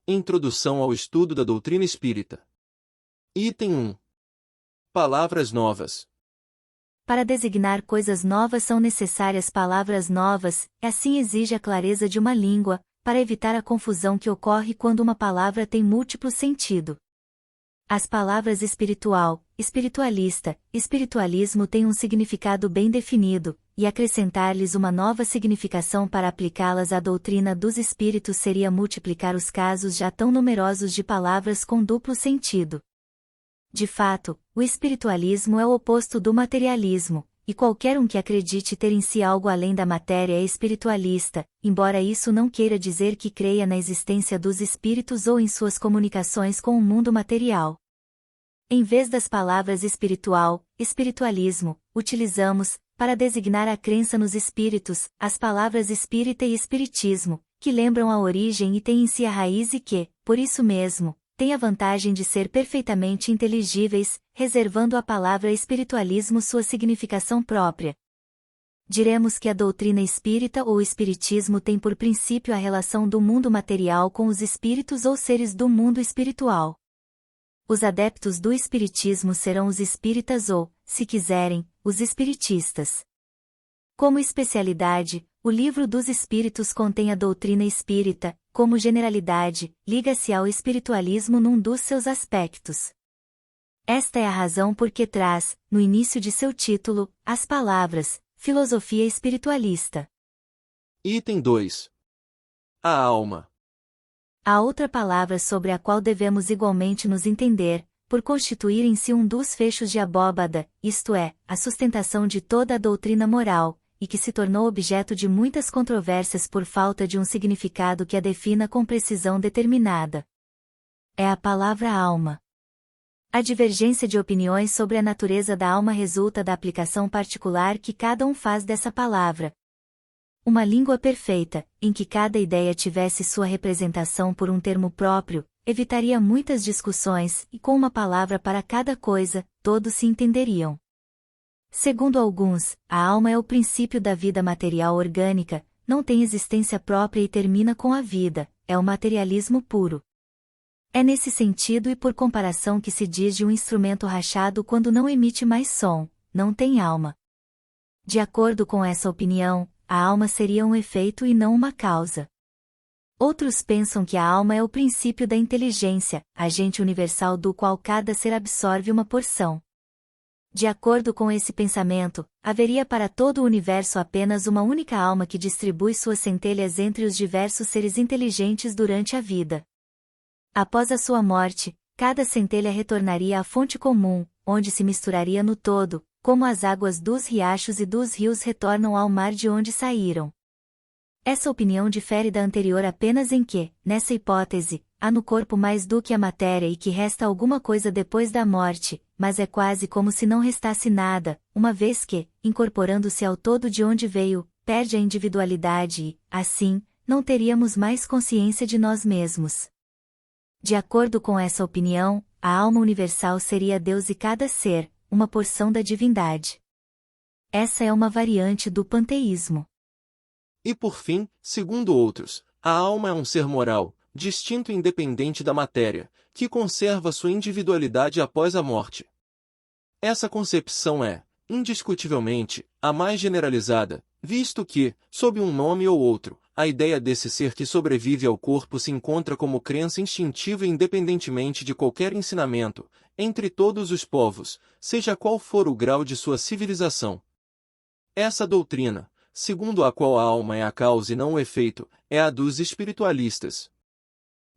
Introdução ao estudo da doutrina espírita. Item 1. Palavras novas. Para designar coisas novas são necessárias palavras novas, e assim exige a clareza de uma língua, para evitar a confusão que ocorre quando uma palavra tem múltiplo sentido. As palavras espiritual, espiritualista, espiritualismo têm um significado bem definido, e acrescentar-lhes uma nova significação para aplicá-las à doutrina dos espíritos seria multiplicar os casos já tão numerosos de palavras com duplo sentido. De fato, o espiritualismo é o oposto do materialismo, e qualquer um que acredite ter em si algo além da matéria é espiritualista, embora isso não queira dizer que creia na existência dos espíritos ou em suas comunicações com o mundo material. Em vez das palavras espiritual, espiritualismo, utilizamos, para designar a crença nos espíritos, as palavras espírita e espiritismo, que lembram a origem e têm em si a raiz e que, por isso mesmo, têm a vantagem de ser perfeitamente inteligíveis, reservando à palavra espiritualismo sua significação própria. Diremos que a doutrina espírita ou espiritismo tem por princípio a relação do mundo material com os espíritos ou seres do mundo espiritual. Os adeptos do espiritismo serão os espíritas ou, se quiserem, os espiritistas. Como especialidade, o Livro dos Espíritos contém a doutrina espírita, como generalidade, liga-se ao espiritualismo num dos seus aspectos. Esta é a razão por que traz, no início de seu título, as palavras, filosofia espiritualista. Item 2. A alma. Há outra palavra sobre a qual devemos igualmente nos entender, por constituir em si um dos fechos de abóbada, isto é, a sustentação de toda a doutrina moral, e que se tornou objeto de muitas controvérsias por falta de um significado que a defina com precisão determinada. É a palavra alma. A divergência de opiniões sobre a natureza da alma resulta da aplicação particular que cada um faz dessa palavra. Uma língua perfeita, em que cada ideia tivesse sua representação por um termo próprio, evitaria muitas discussões e com uma palavra para cada coisa, todos se entenderiam. Segundo alguns, a alma é o princípio da vida material orgânica, não tem existência própria e termina com a vida, é o materialismo puro. É nesse sentido e por comparação que se diz de um instrumento rachado quando não emite mais som, não tem alma. De acordo com essa opinião, a alma seria um efeito e não uma causa. Outros pensam que a alma é o princípio da inteligência, agente universal do qual cada ser absorve uma porção. De acordo com esse pensamento, haveria para todo o universo apenas uma única alma que distribui suas centelhas entre os diversos seres inteligentes durante a vida. Após a sua morte, cada centelha retornaria à fonte comum, onde se misturaria no todo, como as águas dos riachos e dos rios retornam ao mar de onde saíram. Essa opinião difere da anterior apenas em que, nessa hipótese, há no corpo mais do que a matéria e que resta alguma coisa depois da morte, mas é quase como se não restasse nada, uma vez que, incorporando-se ao todo de onde veio, perde a individualidade e, assim, não teríamos mais consciência de nós mesmos. De acordo com essa opinião, a alma universal seria Deus e cada ser, uma porção da divindade. Essa é uma variante do panteísmo. E por fim, segundo outros, a alma é um ser moral, distinto e independente da matéria, que conserva sua individualidade após a morte. Essa concepção é, indiscutivelmente, a mais generalizada, visto que, sob um nome ou outro, a ideia desse ser que sobrevive ao corpo se encontra como crença instintiva independentemente de qualquer ensinamento, entre todos os povos, seja qual for o grau de sua civilização. Essa doutrina, segundo a qual a alma é a causa e não o efeito, é a dos espiritualistas.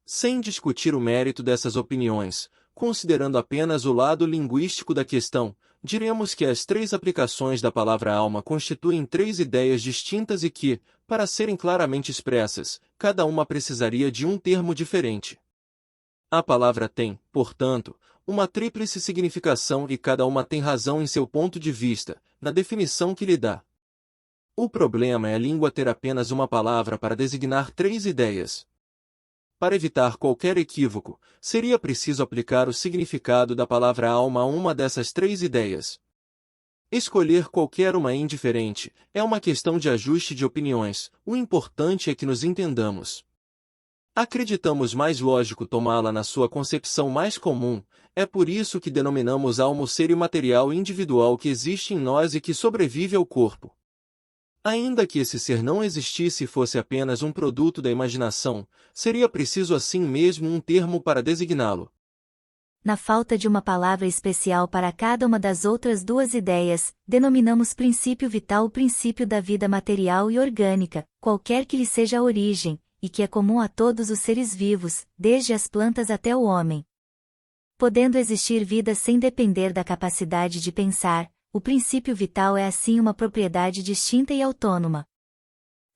Sem discutir o mérito dessas opiniões, considerando apenas o lado linguístico da questão, diremos que as três aplicações da palavra alma constituem três ideias distintas e que, para serem claramente expressas, cada uma precisaria de um termo diferente. A palavra tem, portanto, uma tríplice significação e cada uma tem razão em seu ponto de vista, na definição que lhe dá. O problema é a língua ter apenas uma palavra para designar três ideias. Para evitar qualquer equívoco, seria preciso aplicar o significado da palavra alma a uma dessas três ideias. Escolher qualquer uma é indiferente, é uma questão de ajuste de opiniões, o importante é que nos entendamos. Acreditamos mais lógico tomá-la na sua concepção mais comum, é por isso que denominamos alma o ser imaterial individual que existe em nós e que sobrevive ao corpo. Ainda que esse ser não existisse e fosse apenas um produto da imaginação, seria preciso assim mesmo um termo para designá-lo. Na falta de uma palavra especial para cada uma das outras duas ideias, denominamos princípio vital o princípio da vida material e orgânica, qualquer que lhe seja a origem, e que é comum a todos os seres vivos, desde as plantas até o homem. Podendo existir vida sem depender da capacidade de pensar, o princípio vital é assim uma propriedade distinta e autônoma.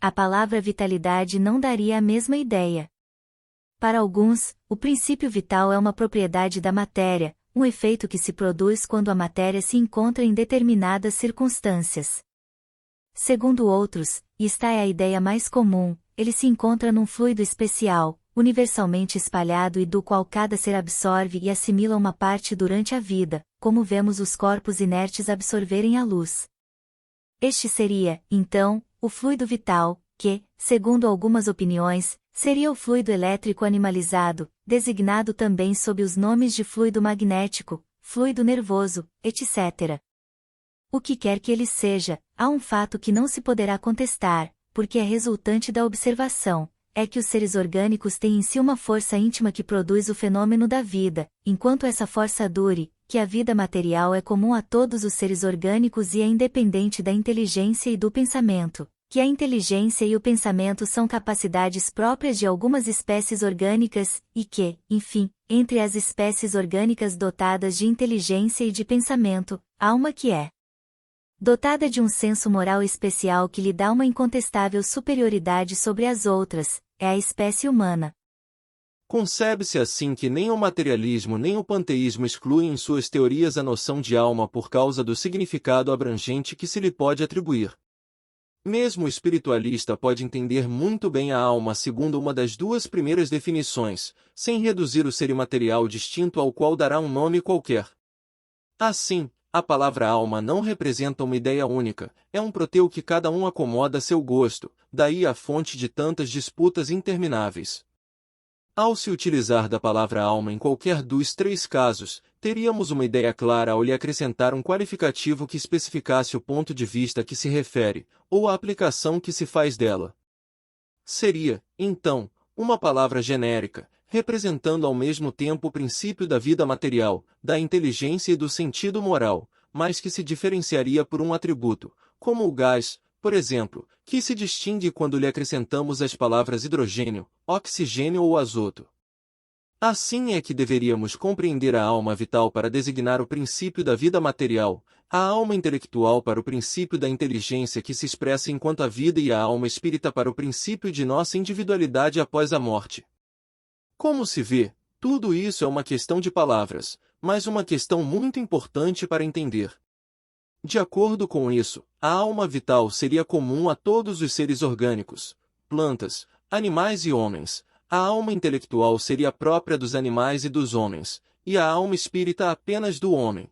A palavra vitalidade não daria a mesma ideia. Para alguns, o princípio vital é uma propriedade da matéria, um efeito que se produz quando a matéria se encontra em determinadas circunstâncias. Segundo outros, e esta é a ideia mais comum, ele se encontra num fluido especial, universalmente espalhado e do qual cada ser absorve e assimila uma parte durante a vida, como vemos os corpos inertes absorverem a luz. Este seria, então, o fluido vital, que, segundo algumas opiniões, seria o fluido elétrico animalizado, designado também sob os nomes de fluido magnético, fluido nervoso, etc. O que quer que ele seja, há um fato que não se poderá contestar, porque é resultante da observação, é que os seres orgânicos têm em si uma força íntima que produz o fenômeno da vida, enquanto essa força dure, que a vida material é comum a todos os seres orgânicos e é independente da inteligência e do pensamento, que a inteligência e o pensamento são capacidades próprias de algumas espécies orgânicas, e que, enfim, entre as espécies orgânicas dotadas de inteligência e de pensamento, há uma que é dotada de um senso moral especial que lhe dá uma incontestável superioridade sobre as outras, é a espécie humana. Concebe-se assim que nem o materialismo nem o panteísmo excluem em suas teorias a noção de alma por causa do significado abrangente que se lhe pode atribuir. Mesmo o espiritualista pode entender muito bem a alma segundo uma das duas primeiras definições, sem reduzir o ser imaterial distinto ao qual dará um nome qualquer. Assim, a palavra alma não representa uma ideia única, é um proteu que cada um acomoda a seu gosto, daí a fonte de tantas disputas intermináveis. Ao se utilizar da palavra alma em qualquer dos três casos, teríamos uma ideia clara ao lhe acrescentar um qualificativo que especificasse o ponto de vista a que se refere, ou a aplicação que se faz dela. Seria, então, uma palavra genérica, representando ao mesmo tempo o princípio da vida material, da inteligência e do sentido moral, mas que se diferenciaria por um atributo, como o gás, por exemplo, que se distingue quando lhe acrescentamos as palavras hidrogênio, oxigênio ou azoto. Assim é que deveríamos compreender a alma vital para designar o princípio da vida material, a alma intelectual para o princípio da inteligência que se expressa enquanto a vida e a alma espírita para o princípio de nossa individualidade após a morte. Como se vê, tudo isso é uma questão de palavras, mas uma questão muito importante para entender. De acordo com isso, a alma vital seria comum a todos os seres orgânicos, plantas, animais e homens. A alma intelectual seria própria dos animais e dos homens, e a alma espírita apenas do homem.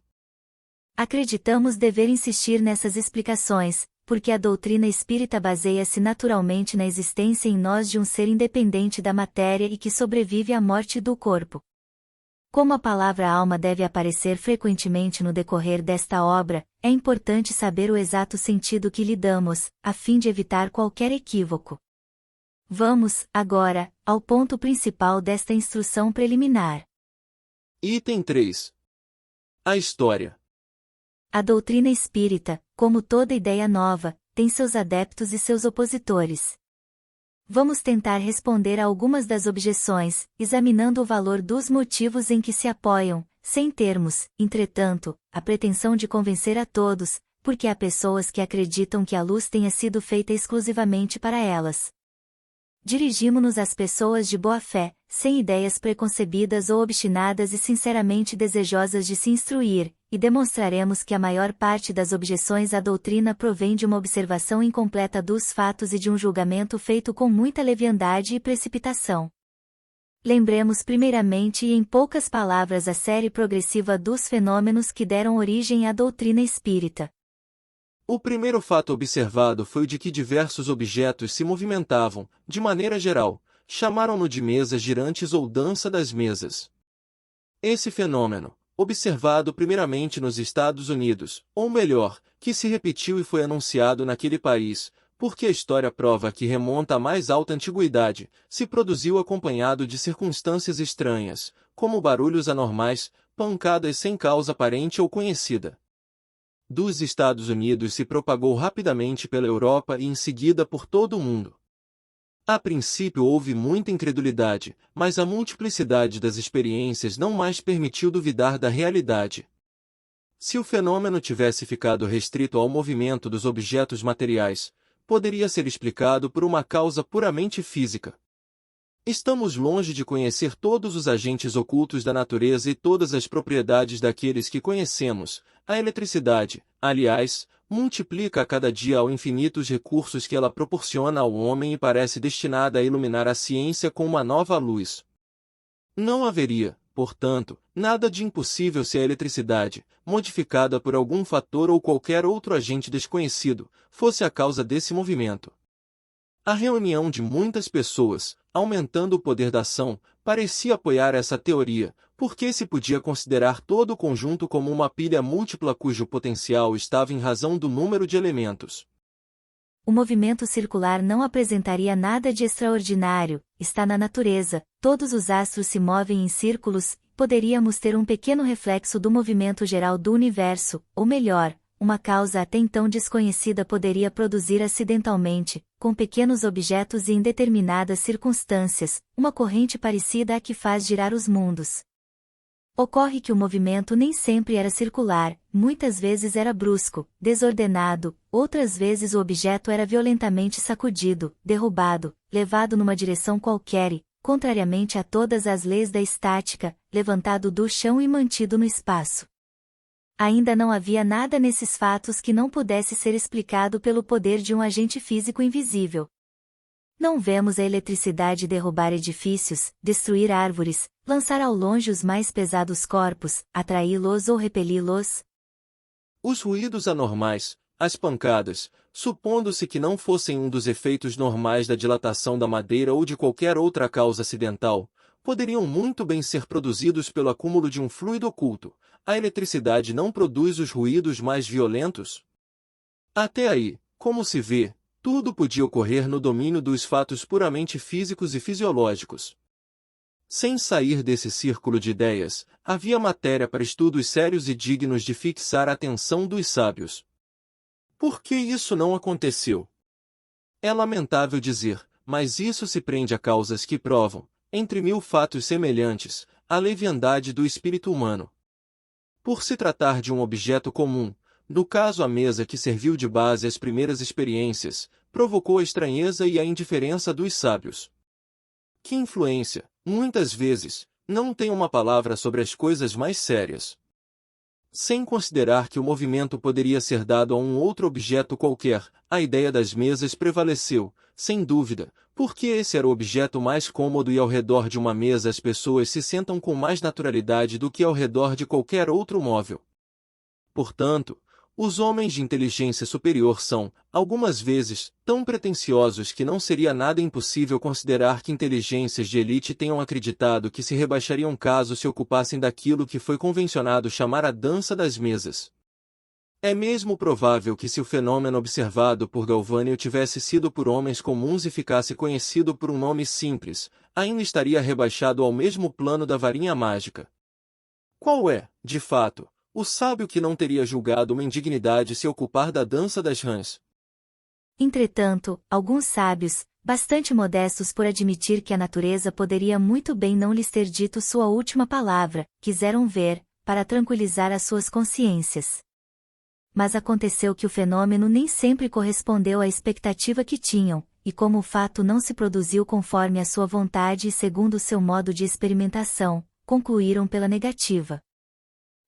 Acreditamos dever insistir nessas explicações, porque a doutrina espírita baseia-se naturalmente na existência em nós de um ser independente da matéria e que sobrevive à morte do corpo. Como a palavra alma deve aparecer frequentemente no decorrer desta obra, é importante saber o exato sentido que lhe damos, a fim de evitar qualquer equívoco. Vamos, agora, ao ponto principal desta instrução preliminar. Item 3. A história. A doutrina espírita, como toda ideia nova, tem seus adeptos e seus opositores. Vamos tentar responder a algumas das objeções, examinando o valor dos motivos em que se apoiam, sem termos, entretanto, a pretensão de convencer a todos, porque há pessoas que acreditam que a luz tenha sido feita exclusivamente para elas. Dirigimo-nos às pessoas de boa fé, sem ideias preconcebidas ou obstinadas e sinceramente desejosas de se instruir, e demonstraremos que a maior parte das objeções à doutrina provém de uma observação incompleta dos fatos e de um julgamento feito com muita leviandade e precipitação. Lembremos primeiramente e em poucas palavras a série progressiva dos fenômenos que deram origem à doutrina espírita. O primeiro fato observado foi o de que diversos objetos se movimentavam, de maneira geral, chamaram-no de mesas girantes ou dança das mesas. Esse fenômeno, observado primeiramente nos Estados Unidos, ou melhor, que se repetiu e foi anunciado naquele país, porque a história prova que remonta à mais alta antiguidade, se produziu acompanhado de circunstâncias estranhas, como barulhos anormais, pancadas sem causa aparente ou conhecida. Dos Estados Unidos se propagou rapidamente pela Europa e em seguida por todo o mundo. A princípio houve muita incredulidade, mas a multiplicidade das experiências não mais permitiu duvidar da realidade. Se o fenômeno tivesse ficado restrito ao movimento dos objetos materiais, poderia ser explicado por uma causa puramente física. Estamos longe de conhecer todos os agentes ocultos da natureza e todas as propriedades daqueles que conhecemos. A eletricidade, aliás, multiplica a cada dia ao infinito os recursos que ela proporciona ao homem e parece destinada a iluminar a ciência com uma nova luz. Não haveria, portanto, nada de impossível se a eletricidade, modificada por algum fator ou qualquer outro agente desconhecido, fosse a causa desse movimento. A reunião de muitas pessoas, aumentando o poder da ação, parecia apoiar essa teoria, porque se podia considerar todo o conjunto como uma pilha múltipla cujo potencial estava em razão do número de elementos. O movimento circular não apresentaria nada de extraordinário, está na natureza, todos os astros se movem em círculos, poderíamos ter um pequeno reflexo do movimento geral do universo, ou melhor, uma causa até então desconhecida poderia produzir acidentalmente, com pequenos objetos e em determinadas circunstâncias, uma corrente parecida à que faz girar os mundos. Ocorre que o movimento nem sempre era circular, muitas vezes era brusco, desordenado, outras vezes o objeto era violentamente sacudido, derrubado, levado numa direção qualquer e, contrariamente a todas as leis da estática, levantado do chão e mantido no espaço. Ainda não havia nada nesses fatos que não pudesse ser explicado pelo poder de um agente físico invisível. Não vemos a eletricidade derrubar edifícios, destruir árvores, lançar ao longe os mais pesados corpos, atraí-los ou repeli-los. Os ruídos anormais, as pancadas, supondo-se que não fossem um dos efeitos normais da dilatação da madeira ou de qualquer outra causa acidental, poderiam muito bem ser produzidos pelo acúmulo de um fluido oculto. A eletricidade não produz os ruídos mais violentos? Até aí, como se vê, tudo podia ocorrer no domínio dos fatos puramente físicos e fisiológicos. Sem sair desse círculo de ideias, havia matéria para estudos sérios e dignos de fixar a atenção dos sábios. Por que isso não aconteceu? É lamentável dizer, mas isso se prende a causas que provam, entre mil fatos semelhantes, a leviandade do espírito humano. Por se tratar de um objeto comum, no caso a mesa que serviu de base às primeiras experiências, provocou a estranheza e a indiferença dos sábios. Que influência, muitas vezes, não tem uma palavra sobre as coisas mais sérias. Sem considerar que o movimento poderia ser dado a um outro objeto qualquer, a ideia das mesas prevaleceu, sem dúvida, porque esse era o objeto mais cômodo e ao redor de uma mesa as pessoas se sentam com mais naturalidade do que ao redor de qualquer outro móvel. Portanto, os homens de inteligência superior são, algumas vezes, tão pretensiosos que não seria nada impossível considerar que inteligências de elite tenham acreditado que se rebaixariam caso se ocupassem daquilo que foi convencionado chamar a dança das mesas. É mesmo provável que se o fenômeno observado por Galvani tivesse sido por homens comuns e ficasse conhecido por um nome simples, ainda estaria rebaixado ao mesmo plano da varinha mágica. Qual é, de fato, o sábio que não teria julgado uma indignidade se ocupar da dança das rãs? Entretanto, alguns sábios, bastante modestos por admitir que a natureza poderia muito bem não lhes ter dito sua última palavra, quiseram ver, para tranquilizar as suas consciências. Mas aconteceu que o fenômeno nem sempre correspondeu à expectativa que tinham, e como o fato não se produziu conforme a sua vontade e segundo o seu modo de experimentação, concluíram pela negativa.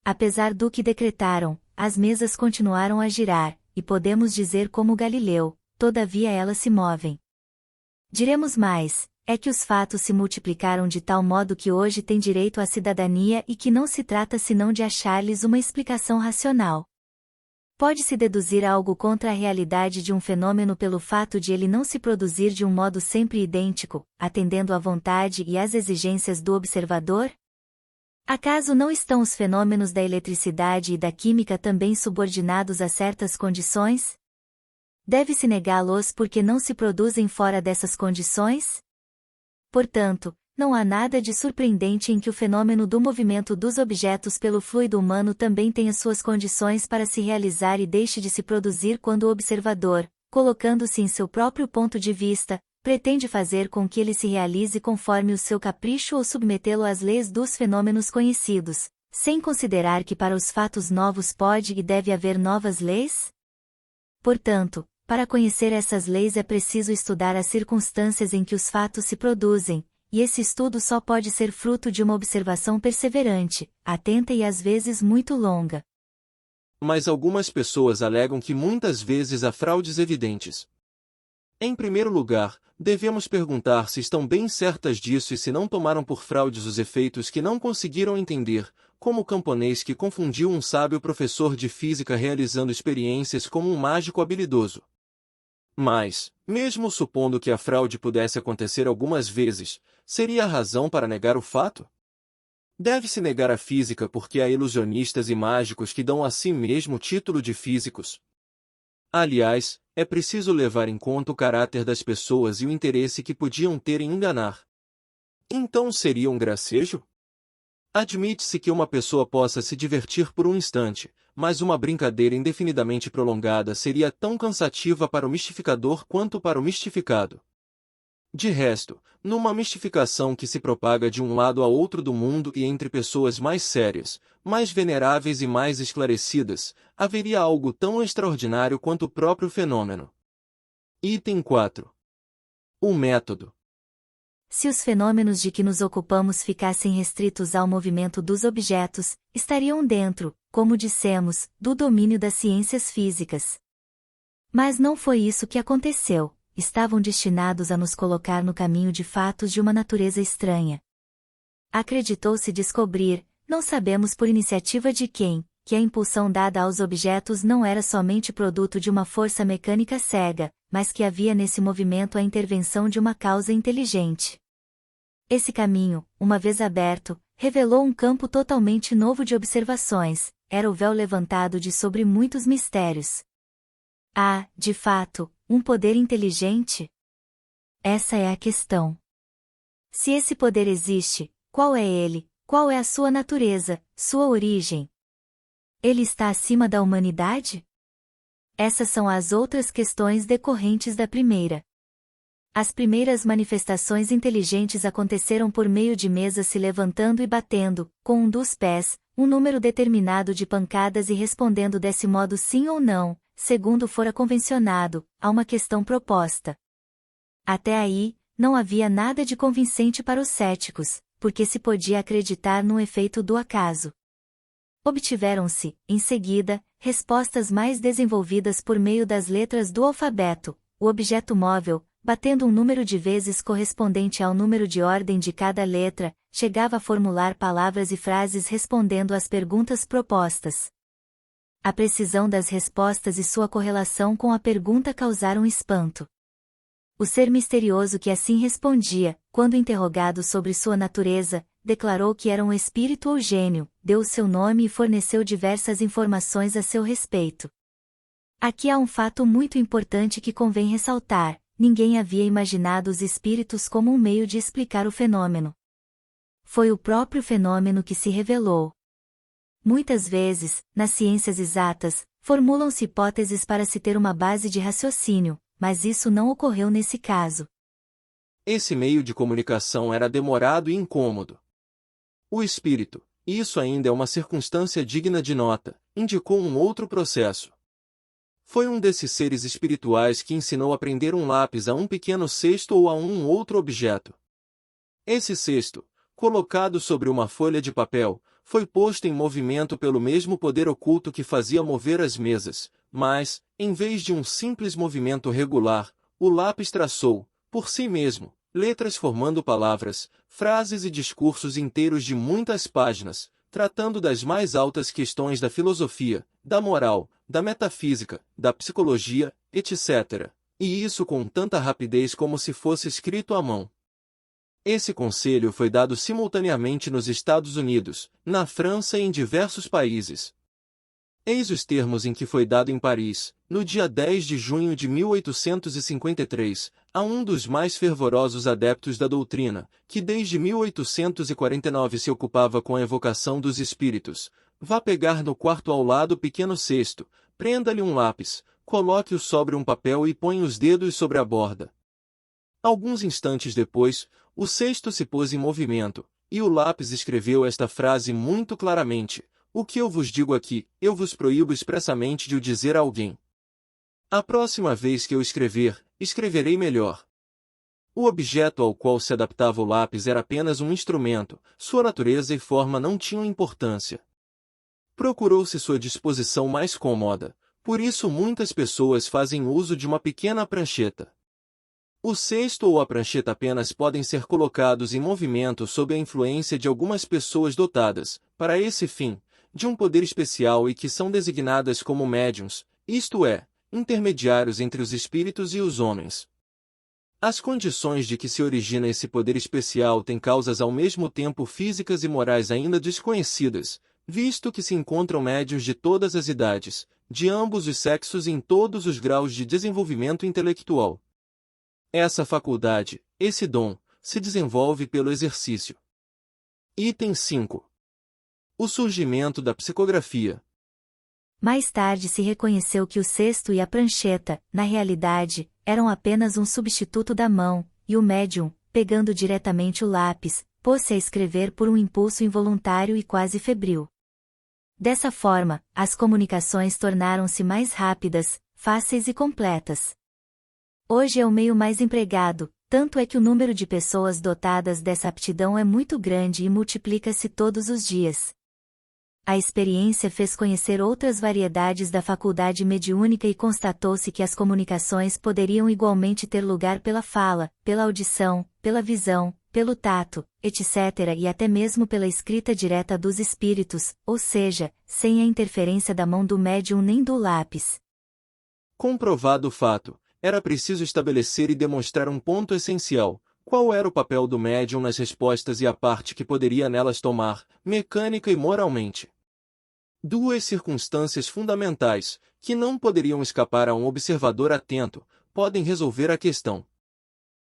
Apesar do que decretaram, as mesas continuaram a girar, e podemos dizer como Galileu, todavia elas se movem. Diremos mais, é que os fatos se multiplicaram de tal modo que hoje têm direito à cidadania e que não se trata senão de achar-lhes uma explicação racional. Pode-se deduzir algo contra a realidade de um fenômeno pelo fato de ele não se produzir de um modo sempre idêntico, atendendo à vontade e às exigências do observador? Acaso não estão os fenômenos da eletricidade e da química também subordinados a certas condições? Deve-se negá-los porque não se produzem fora dessas condições? Portanto, não há nada de surpreendente em que o fenômeno do movimento dos objetos pelo fluido humano também tenha suas condições para se realizar e deixe de se produzir quando o observador, colocando-se em seu próprio ponto de vista, pretende fazer com que ele se realize conforme o seu capricho ou submetê-lo às leis dos fenômenos conhecidos, sem considerar que para os fatos novos pode e deve haver novas leis? Portanto, para conhecer essas leis é preciso estudar as circunstâncias em que os fatos se produzem, e esse estudo só pode ser fruto de uma observação perseverante, atenta e às vezes muito longa. Mas algumas pessoas alegam que muitas vezes há fraudes evidentes. Em primeiro lugar, devemos perguntar se estão bem certas disso e se não tomaram por fraudes os efeitos que não conseguiram entender, como o camponês que confundiu um sábio professor de física realizando experiências como um mágico habilidoso. Mas, mesmo supondo que a fraude pudesse acontecer algumas vezes, seria a razão para negar o fato? Deve-se negar a física porque há ilusionistas e mágicos que dão a si mesmo o título de físicos. Aliás, é preciso levar em conta o caráter das pessoas e o interesse que podiam ter em enganar. Então seria um gracejo? Admite-se que uma pessoa possa se divertir por um instante, mas uma brincadeira indefinidamente prolongada seria tão cansativa para o mistificador quanto para o mistificado. De resto, numa mistificação que se propaga de um lado a outro do mundo e entre pessoas mais sérias, mais veneráveis e mais esclarecidas, haveria algo tão extraordinário quanto o próprio fenômeno. Item 4. O método. Se os fenômenos de que nos ocupamos ficassem restritos ao movimento dos objetos, estariam dentro, como dissemos, do domínio das ciências físicas. Mas não foi isso que aconteceu. Estavam destinados a nos colocar no caminho de fatos de uma natureza estranha. Acreditou-se descobrir, não sabemos por iniciativa de quem, que a impulsão dada aos objetos não era somente produto de uma força mecânica cega, mas que havia nesse movimento a intervenção de uma causa inteligente. Esse caminho, uma vez aberto, revelou um campo totalmente novo de observações, era o véu levantado de sobre muitos mistérios. Há, de fato, um poder inteligente? Essa é a questão. Se esse poder existe, qual é ele, qual é a sua natureza, sua origem? Ele está acima da humanidade? Essas são as outras questões decorrentes da primeira. As primeiras manifestações inteligentes aconteceram por meio de mesas se levantando e batendo, com um dos pés, um número determinado de pancadas e respondendo desse modo sim ou não, segundo fora convencionado, a uma questão proposta. Até aí, não havia nada de convincente para os céticos, porque se podia acreditar no efeito do acaso. Obtiveram-se, em seguida, respostas mais desenvolvidas por meio das letras do alfabeto, o objeto móvel, batendo um número de vezes correspondente ao número de ordem de cada letra, chegava a formular palavras e frases respondendo às perguntas propostas. A precisão das respostas e sua correlação com a pergunta causaram espanto. O ser misterioso que assim respondia, quando interrogado sobre sua natureza, declarou que era um espírito ou gênio, deu o seu nome e forneceu diversas informações a seu respeito. Aqui há um fato muito importante que convém ressaltar: ninguém havia imaginado os espíritos como um meio de explicar o fenômeno. Foi o próprio fenômeno que se revelou. Muitas vezes, nas ciências exatas, formulam-se hipóteses para se ter uma base de raciocínio, mas isso não ocorreu nesse caso. Esse meio de comunicação era demorado e incômodo. O espírito, e isso ainda é uma circunstância digna de nota, indicou um outro processo. Foi um desses seres espirituais que ensinou a prender um lápis a um pequeno cesto ou a um outro objeto. Esse cesto, colocado sobre uma folha de papel, foi posto em movimento pelo mesmo poder oculto que fazia mover as mesas, mas, em vez de um simples movimento regular, o lápis traçou, por si mesmo, letras formando palavras, frases e discursos inteiros de muitas páginas, tratando das mais altas questões da filosofia, da moral, da metafísica, da psicologia, etc. E isso com tanta rapidez como se fosse escrito à mão. Esse conselho foi dado simultaneamente nos Estados Unidos, na França e em diversos países. Eis os termos em que foi dado em Paris, no dia 10 de junho de 1853, a um dos mais fervorosos adeptos da doutrina, que desde 1849 se ocupava com a evocação dos espíritos: vá pegar no quarto ao lado pequeno cesto, prenda-lhe um lápis, coloque-o sobre um papel e ponha os dedos sobre a borda. Alguns instantes depois, o cesto se pôs em movimento, e o lápis escreveu esta frase muito claramente: o que eu vos digo aqui, eu vos proíbo expressamente de o dizer a alguém. A próxima vez que eu escrever, escreverei melhor. O objeto ao qual se adaptava o lápis era apenas um instrumento, sua natureza e forma não tinham importância. Procurou-se sua disposição mais cômoda, por isso muitas pessoas fazem uso de uma pequena prancheta. O cesto ou a prancheta apenas podem ser colocados em movimento sob a influência de algumas pessoas dotadas, para esse fim, de um poder especial e que são designadas como médiuns, isto é, intermediários entre os espíritos e os homens. As condições de que se origina esse poder especial têm causas ao mesmo tempo físicas e morais ainda desconhecidas, visto que se encontram médiuns de todas as idades, de ambos os sexos e em todos os graus de desenvolvimento intelectual. Essa faculdade, esse dom, se desenvolve pelo exercício. Item 5. O surgimento da psicografia. Mais tarde se reconheceu que o cesto e a prancheta, na realidade, eram apenas um substituto da mão, e o médium, pegando diretamente o lápis, pôs-se a escrever por um impulso involuntário e quase febril. Dessa forma, as comunicações tornaram-se mais rápidas, fáceis e completas. Hoje é o meio mais empregado, tanto é que o número de pessoas dotadas dessa aptidão é muito grande e multiplica-se todos os dias. A experiência fez conhecer outras variedades da faculdade mediúnica e constatou-se que as comunicações poderiam igualmente ter lugar pela fala, pela audição, pela visão, pelo tato, etc. e até mesmo pela escrita direta dos espíritos, ou seja, sem a interferência da mão do médium nem do lápis. Comprovado o fato, era preciso estabelecer e demonstrar um ponto essencial: qual era o papel do médium nas respostas e a parte que poderia nelas tomar, mecânica e moralmente. Duas circunstâncias fundamentais, que não poderiam escapar a um observador atento, podem resolver a questão.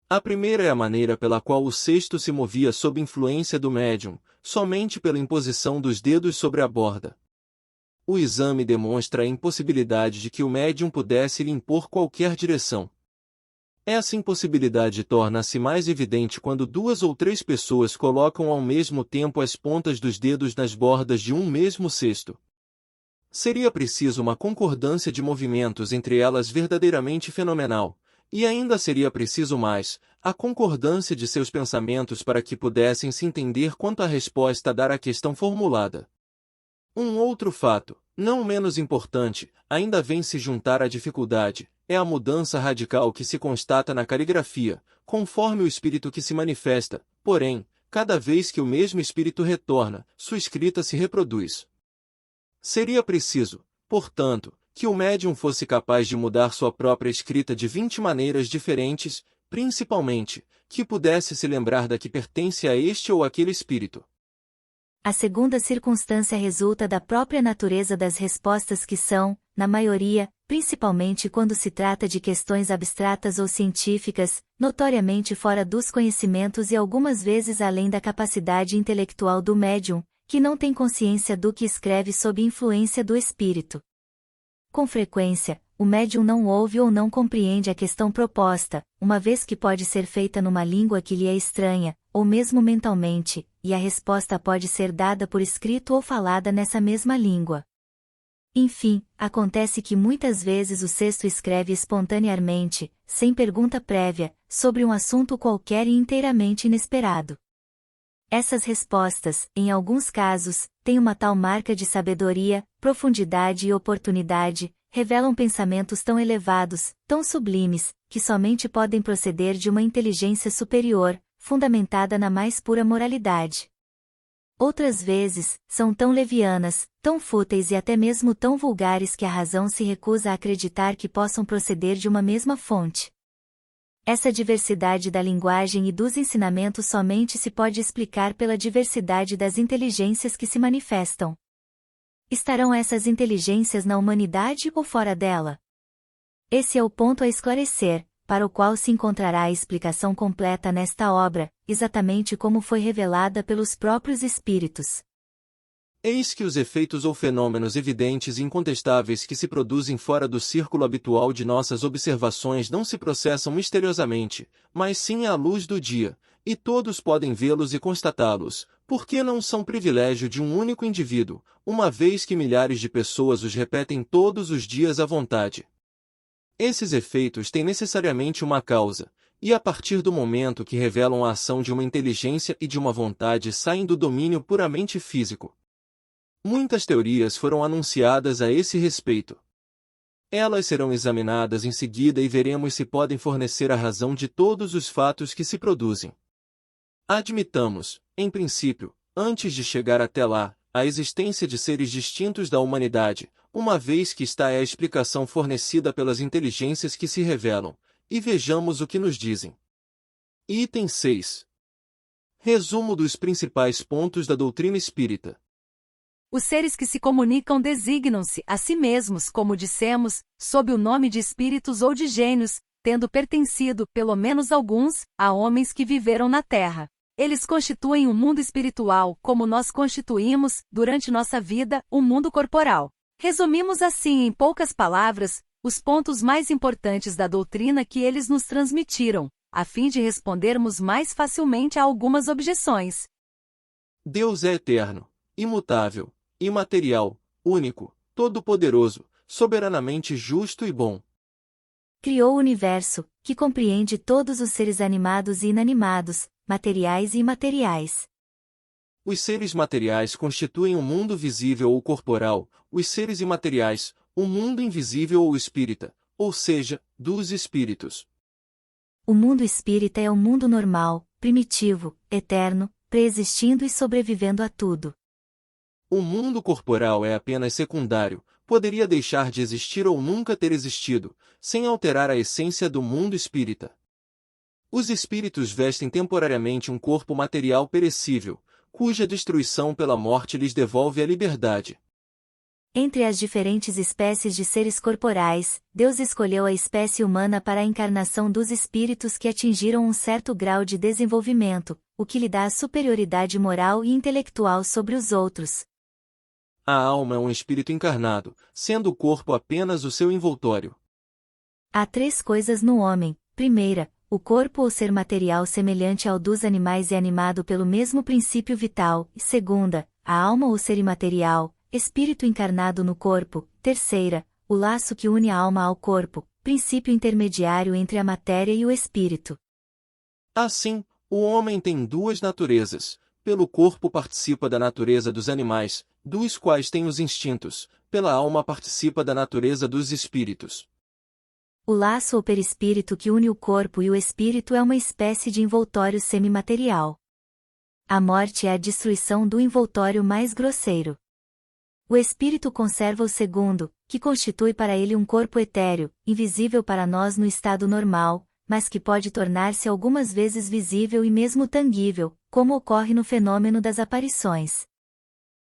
A primeira é a maneira pela qual o cesto se movia sob influência do médium, somente pela imposição dos dedos sobre a borda. O exame demonstra a impossibilidade de que o médium pudesse lhe impor qualquer direção. Essa impossibilidade torna-se mais evidente quando duas ou três pessoas colocam ao mesmo tempo as pontas dos dedos nas bordas de um mesmo cesto. Seria preciso uma concordância de movimentos entre elas verdadeiramente fenomenal, e ainda seria preciso mais, a concordância de seus pensamentos para que pudessem se entender quanto à resposta a dar à questão formulada. Um outro fato, não menos importante, ainda vem se juntar à dificuldade, é a mudança radical que se constata na caligrafia, conforme o espírito que se manifesta, porém, cada vez que o mesmo espírito retorna, sua escrita se reproduz. Seria preciso, portanto, que o médium fosse capaz de mudar sua própria escrita de 20 maneiras diferentes, principalmente, que pudesse se lembrar da que pertence a este ou aquele espírito. A segunda circunstância resulta da própria natureza das respostas que são, na maioria, principalmente quando se trata de questões abstratas ou científicas, notoriamente fora dos conhecimentos e algumas vezes além da capacidade intelectual do médium, que não tem consciência do que escreve sob influência do espírito. Com frequência, o médium não ouve ou não compreende a questão proposta, uma vez que pode ser feita numa língua que lhe é estranha, ou mesmo mentalmente, e a resposta pode ser dada por escrito ou falada nessa mesma língua. Enfim, acontece que muitas vezes o cesto escreve espontaneamente, sem pergunta prévia, sobre um assunto qualquer e inteiramente inesperado. Essas respostas, em alguns casos, têm uma tal marca de sabedoria, profundidade e oportunidade, revelam pensamentos tão elevados, tão sublimes, que somente podem proceder de uma inteligência superior, fundamentada na mais pura moralidade. Outras vezes, são tão levianas, tão fúteis e até mesmo tão vulgares que a razão se recusa a acreditar que possam proceder de uma mesma fonte. Essa diversidade da linguagem e dos ensinamentos somente se pode explicar pela diversidade das inteligências que se manifestam. Estarão essas inteligências na humanidade ou fora dela? Esse é o ponto a esclarecer, para o qual se encontrará a explicação completa nesta obra, exatamente como foi revelada pelos próprios Espíritos. Eis que os efeitos ou fenômenos evidentes e incontestáveis que se produzem fora do círculo habitual de nossas observações não se processam misteriosamente, mas sim à luz do dia, e todos podem vê-los e constatá-los, porque não são privilégio de um único indivíduo, uma vez que milhares de pessoas os repetem todos os dias à vontade. Esses efeitos têm necessariamente uma causa, e a partir do momento que revelam a ação de uma inteligência e de uma vontade saem do domínio puramente físico. Muitas teorias foram anunciadas a esse respeito. Elas serão examinadas em seguida e veremos se podem fornecer a razão de todos os fatos que se produzem. Admitamos, em princípio, antes de chegar até lá, a existência de seres distintos da humanidade, uma vez que está a explicação fornecida pelas inteligências que se revelam, e vejamos o que nos dizem. Item 6. Resumo dos principais pontos da doutrina espírita. Os seres que se comunicam designam-se a si mesmos, como dissemos, sob o nome de espíritos ou de gênios, tendo pertencido, pelo menos alguns, a homens que viveram na Terra. Eles constituem um mundo espiritual, como nós constituímos, durante nossa vida, um mundo corporal. Resumimos assim, em poucas palavras, os pontos mais importantes da doutrina que eles nos transmitiram, a fim de respondermos mais facilmente a algumas objeções. Deus é eterno, imutável, imaterial, único, todo-poderoso, soberanamente justo e bom. Criou o universo, que compreende todos os seres animados e inanimados, materiais e imateriais. Os seres materiais constituem o mundo visível ou corporal, os seres imateriais, o mundo invisível ou espírita, ou seja, dos espíritos. O mundo espírita é o mundo normal, primitivo, eterno, preexistindo e sobrevivendo a tudo. O mundo corporal é apenas secundário, poderia deixar de existir ou nunca ter existido, sem alterar a essência do mundo espírita. Os espíritos vestem temporariamente um corpo material perecível, cuja destruição pela morte lhes devolve a liberdade. Entre as diferentes espécies de seres corporais, Deus escolheu a espécie humana para a encarnação dos espíritos que atingiram um certo grau de desenvolvimento, o que lhe dá a superioridade moral e intelectual sobre os outros. A alma é um espírito encarnado, sendo o corpo apenas o seu envoltório. Há três coisas no homem. Primeira, o corpo ou ser material semelhante ao dos animais e animado pelo mesmo princípio vital. Segunda, a alma ou ser imaterial, espírito encarnado no corpo. Terceira, o laço que une a alma ao corpo, princípio intermediário entre a matéria e o espírito. Assim, o homem tem duas naturezas. Pelo corpo participa da natureza dos animais, dos quais tem os instintos, pela alma participa da natureza dos espíritos. O laço ou perispírito que une o corpo e o espírito é uma espécie de envoltório semimaterial. A morte é a destruição do envoltório mais grosseiro. O espírito conserva o segundo, que constitui para ele um corpo etéreo, invisível para nós no estado normal, mas que pode tornar-se algumas vezes visível e mesmo tangível, como ocorre no fenômeno das aparições.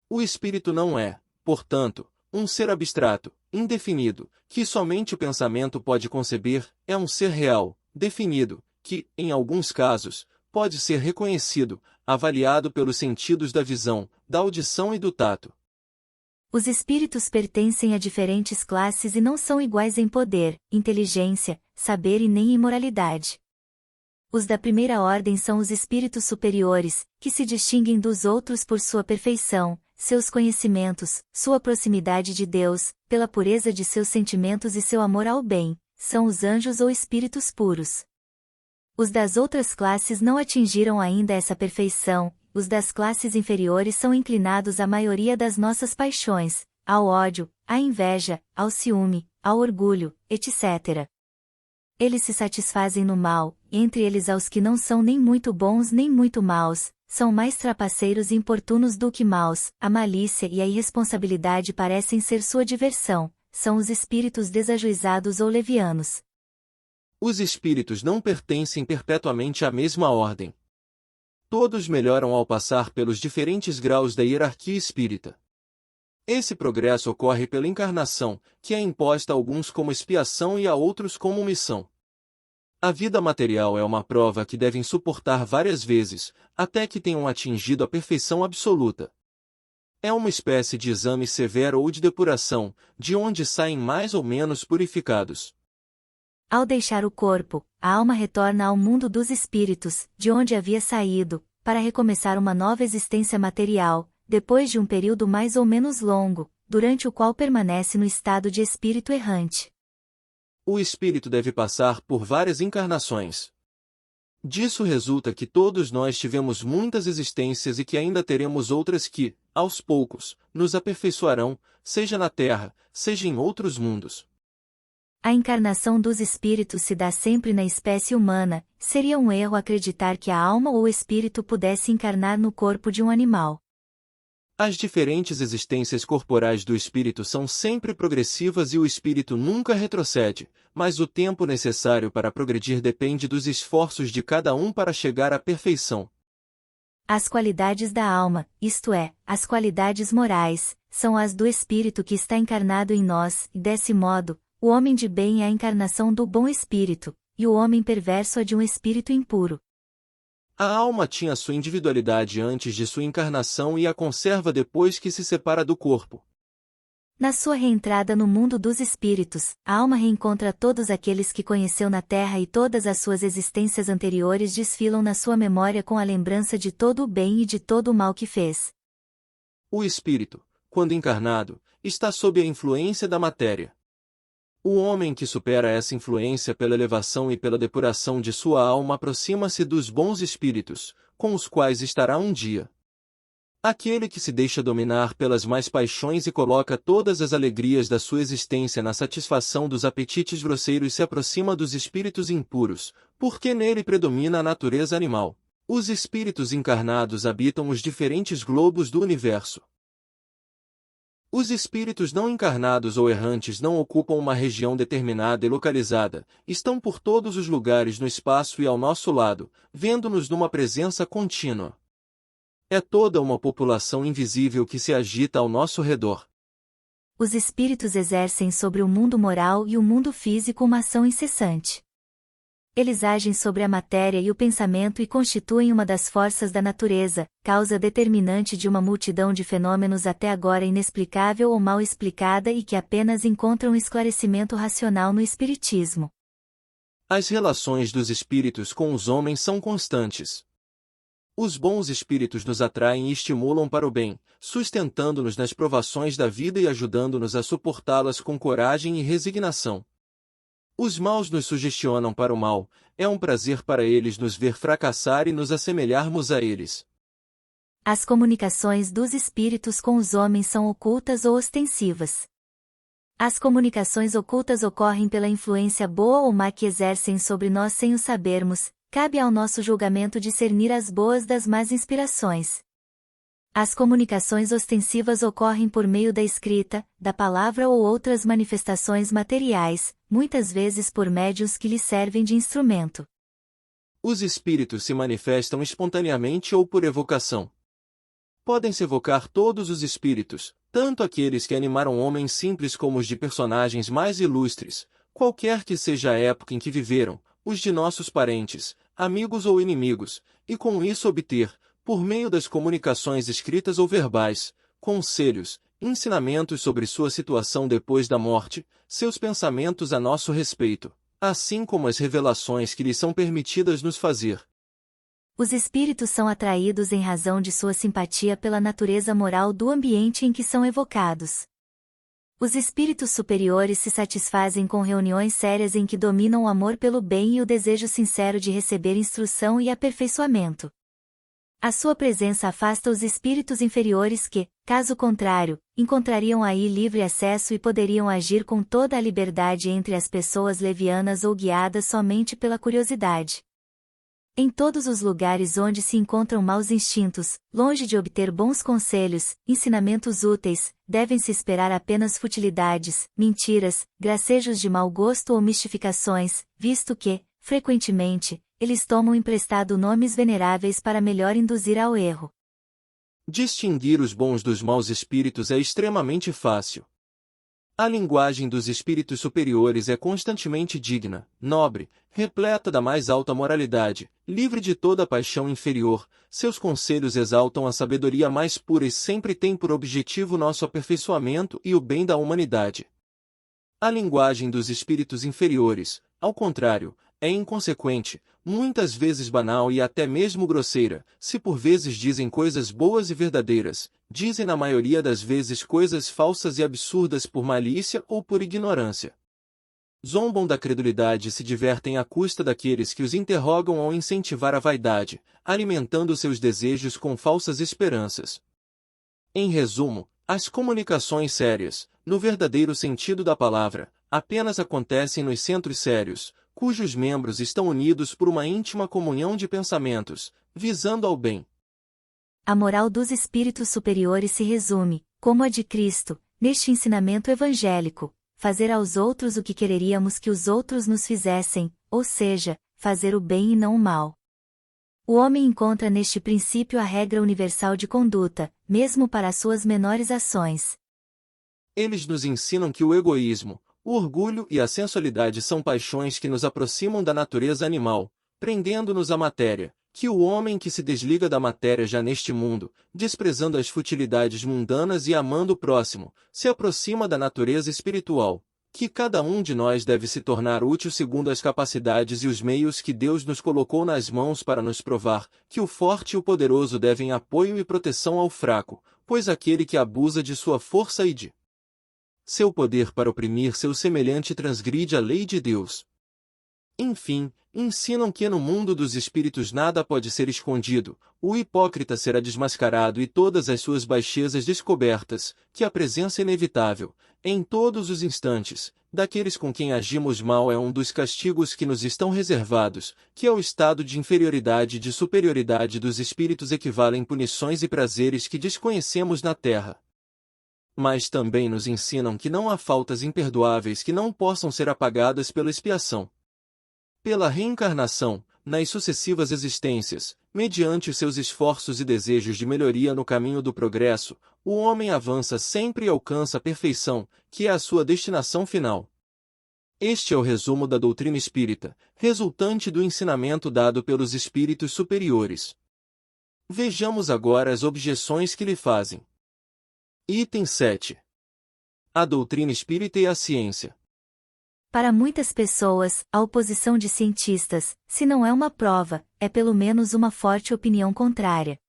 O espírito não é, portanto, um ser abstrato, indefinido, que somente o pensamento pode conceber, é um ser real, definido, que, em alguns casos, pode ser reconhecido, avaliado pelos sentidos da visão, da audição e do tato. Os espíritos pertencem a diferentes classes e não são iguais em poder, inteligência, saber e nem em moralidade. Os da primeira ordem são os espíritos superiores, que se distinguem dos outros por sua perfeição, seus conhecimentos, sua proximidade de Deus, pela pureza de seus sentimentos e seu amor ao bem, são os anjos ou espíritos puros. Os das outras classes não atingiram ainda essa perfeição, os das classes inferiores são inclinados à maioria das nossas paixões, ao ódio, à inveja, ao ciúme, ao orgulho, etc. Eles se satisfazem no mal, entre eles aos que não são nem muito bons nem muito maus, são mais trapaceiros e importunos do que maus, a malícia e a irresponsabilidade parecem ser sua diversão, são os espíritos desajuizados ou levianos. Os espíritos não pertencem perpetuamente à mesma ordem. Todos melhoram ao passar pelos diferentes graus da hierarquia espírita. Esse progresso ocorre pela encarnação, que é imposta a alguns como expiação e a outros como missão. A vida material é uma prova que devem suportar várias vezes, até que tenham atingido a perfeição absoluta. É uma espécie de exame severo ou de depuração, de onde saem mais ou menos purificados. Ao deixar o corpo, a alma retorna ao mundo dos espíritos, de onde havia saído, para recomeçar uma nova existência material, depois de um período mais ou menos longo, durante o qual permanece no estado de espírito errante. O espírito deve passar por várias encarnações. Disso resulta que todos nós tivemos muitas existências e que ainda teremos outras que, aos poucos, nos aperfeiçoarão, seja na Terra, seja em outros mundos. A encarnação dos espíritos se dá sempre na espécie humana, seria um erro acreditar que a alma ou o espírito pudesse encarnar no corpo de um animal. As diferentes existências corporais do espírito são sempre progressivas e o espírito nunca retrocede, mas o tempo necessário para progredir depende dos esforços de cada um para chegar à perfeição. As qualidades da alma, isto é, as qualidades morais, são as do espírito que está encarnado em nós, e desse modo, o homem de bem é a encarnação do bom espírito, e o homem perverso é de um espírito impuro. A alma tinha sua individualidade antes de sua encarnação e a conserva depois que se separa do corpo. Na sua reentrada no mundo dos espíritos, a alma reencontra todos aqueles que conheceu na Terra e todas as suas existências anteriores desfilam na sua memória com a lembrança de todo o bem e de todo o mal que fez. O espírito, quando encarnado, está sob a influência da matéria. O homem que supera essa influência pela elevação e pela depuração de sua alma aproxima-se dos bons espíritos, com os quais estará um dia. Aquele que se deixa dominar pelas mais paixões e coloca todas as alegrias da sua existência na satisfação dos apetites grosseiros se aproxima dos espíritos impuros, porque nele predomina a natureza animal. Os espíritos encarnados habitam os diferentes globos do universo. Os espíritos não encarnados ou errantes não ocupam uma região determinada e localizada, estão por todos os lugares no espaço e ao nosso lado, vendo-nos numa presença contínua. É toda uma população invisível que se agita ao nosso redor. Os espíritos exercem sobre o mundo moral e o mundo físico uma ação incessante. Eles agem sobre a matéria e o pensamento e constituem uma das forças da natureza, causa determinante de uma multidão de fenômenos até agora inexplicável ou mal explicada e que apenas encontram esclarecimento racional no espiritismo. As relações dos espíritos com os homens são constantes. Os bons espíritos nos atraem e estimulam para o bem, sustentando-nos nas provações da vida e ajudando-nos a suportá-las com coragem e resignação. Os maus nos sugestionam para o mal, é um prazer para eles nos ver fracassar e nos assemelharmos a eles. As comunicações dos espíritos com os homens são ocultas ou ostensivas. As comunicações ocultas ocorrem pela influência boa ou má que exercem sobre nós sem o sabermos, cabe ao nosso julgamento discernir as boas das más inspirações. As comunicações ostensivas ocorrem por meio da escrita, da palavra ou outras manifestações materiais, muitas vezes por médiuns que lhes servem de instrumento. Os espíritos se manifestam espontaneamente ou por evocação. Podem-se evocar todos os espíritos, tanto aqueles que animaram homens simples como os de personagens mais ilustres, qualquer que seja a época em que viveram, os de nossos parentes, amigos ou inimigos, e com isso obter, por meio das comunicações escritas ou verbais, conselhos, ensinamentos sobre sua situação depois da morte, seus pensamentos a nosso respeito, assim como as revelações que lhes são permitidas nos fazer. Os espíritos são atraídos em razão de sua simpatia pela natureza moral do ambiente em que são evocados. Os espíritos superiores se satisfazem com reuniões sérias em que dominam o amor pelo bem e o desejo sincero de receber instrução e aperfeiçoamento. A sua presença afasta os espíritos inferiores que, caso contrário, encontrariam aí livre acesso e poderiam agir com toda a liberdade entre as pessoas levianas ou guiadas somente pela curiosidade. Em todos os lugares onde se encontram maus instintos, longe de obter bons conselhos, ensinamentos úteis, devem-se esperar apenas futilidades, mentiras, gracejos de mau gosto ou mistificações, visto que, frequentemente, eles tomam emprestado nomes veneráveis para melhor induzir ao erro. Distinguir os bons dos maus espíritos é extremamente fácil. A linguagem dos espíritos superiores é constantemente digna, nobre, repleta da mais alta moralidade, livre de toda paixão inferior, seus conselhos exaltam a sabedoria mais pura e sempre têm por objetivo nosso aperfeiçoamento e o bem da humanidade. A linguagem dos espíritos inferiores, ao contrário, é inconsequente, muitas vezes banal e até mesmo grosseira, se por vezes dizem coisas boas e verdadeiras, dizem na maioria das vezes coisas falsas e absurdas por malícia ou por ignorância. Zombam da credulidade e se divertem à custa daqueles que os interrogam ao incentivar a vaidade, alimentando seus desejos com falsas esperanças. Em resumo, as comunicações sérias, no verdadeiro sentido da palavra, apenas acontecem nos centros sérios, cujos membros estão unidos por uma íntima comunhão de pensamentos, visando ao bem. A moral dos espíritos superiores se resume, como a de Cristo, neste ensinamento evangélico: fazer aos outros o que quereríamos que os outros nos fizessem, ou seja, fazer o bem e não o mal. O homem encontra neste princípio a regra universal de conduta, mesmo para as suas menores ações. Eles nos ensinam que o egoísmo, o orgulho e a sensualidade são paixões que nos aproximam da natureza animal, prendendo-nos à matéria, que o homem que se desliga da matéria já neste mundo, desprezando as futilidades mundanas e amando o próximo, se aproxima da natureza espiritual, que cada um de nós deve se tornar útil segundo as capacidades e os meios que Deus nos colocou nas mãos para nos provar que o forte e o poderoso devem apoio e proteção ao fraco, pois aquele que abusa de sua força e de seu poder para oprimir seu semelhante transgride a lei de Deus. Enfim, ensinam que no mundo dos espíritos nada pode ser escondido, o hipócrita será desmascarado e todas as suas baixezas descobertas, que a presença inevitável, em todos os instantes, daqueles com quem agimos mal é um dos castigos que nos estão reservados, que ao estado de inferioridade e de superioridade dos espíritos equivalem punições e prazeres que desconhecemos na terra. Mas também nos ensinam que não há faltas imperdoáveis que não possam ser apagadas pela expiação. Pela reencarnação, nas sucessivas existências, mediante os seus esforços e desejos de melhoria no caminho do progresso, o homem avança sempre e alcança a perfeição, que é a sua destinação final. Este é o resumo da doutrina espírita, resultante do ensinamento dado pelos espíritos superiores. Vejamos agora as objeções que lhe fazem. Item 7. A doutrina espírita e a ciência. Para muitas pessoas, a oposição de cientistas, se não é uma prova, é pelo menos uma forte opinião contrária.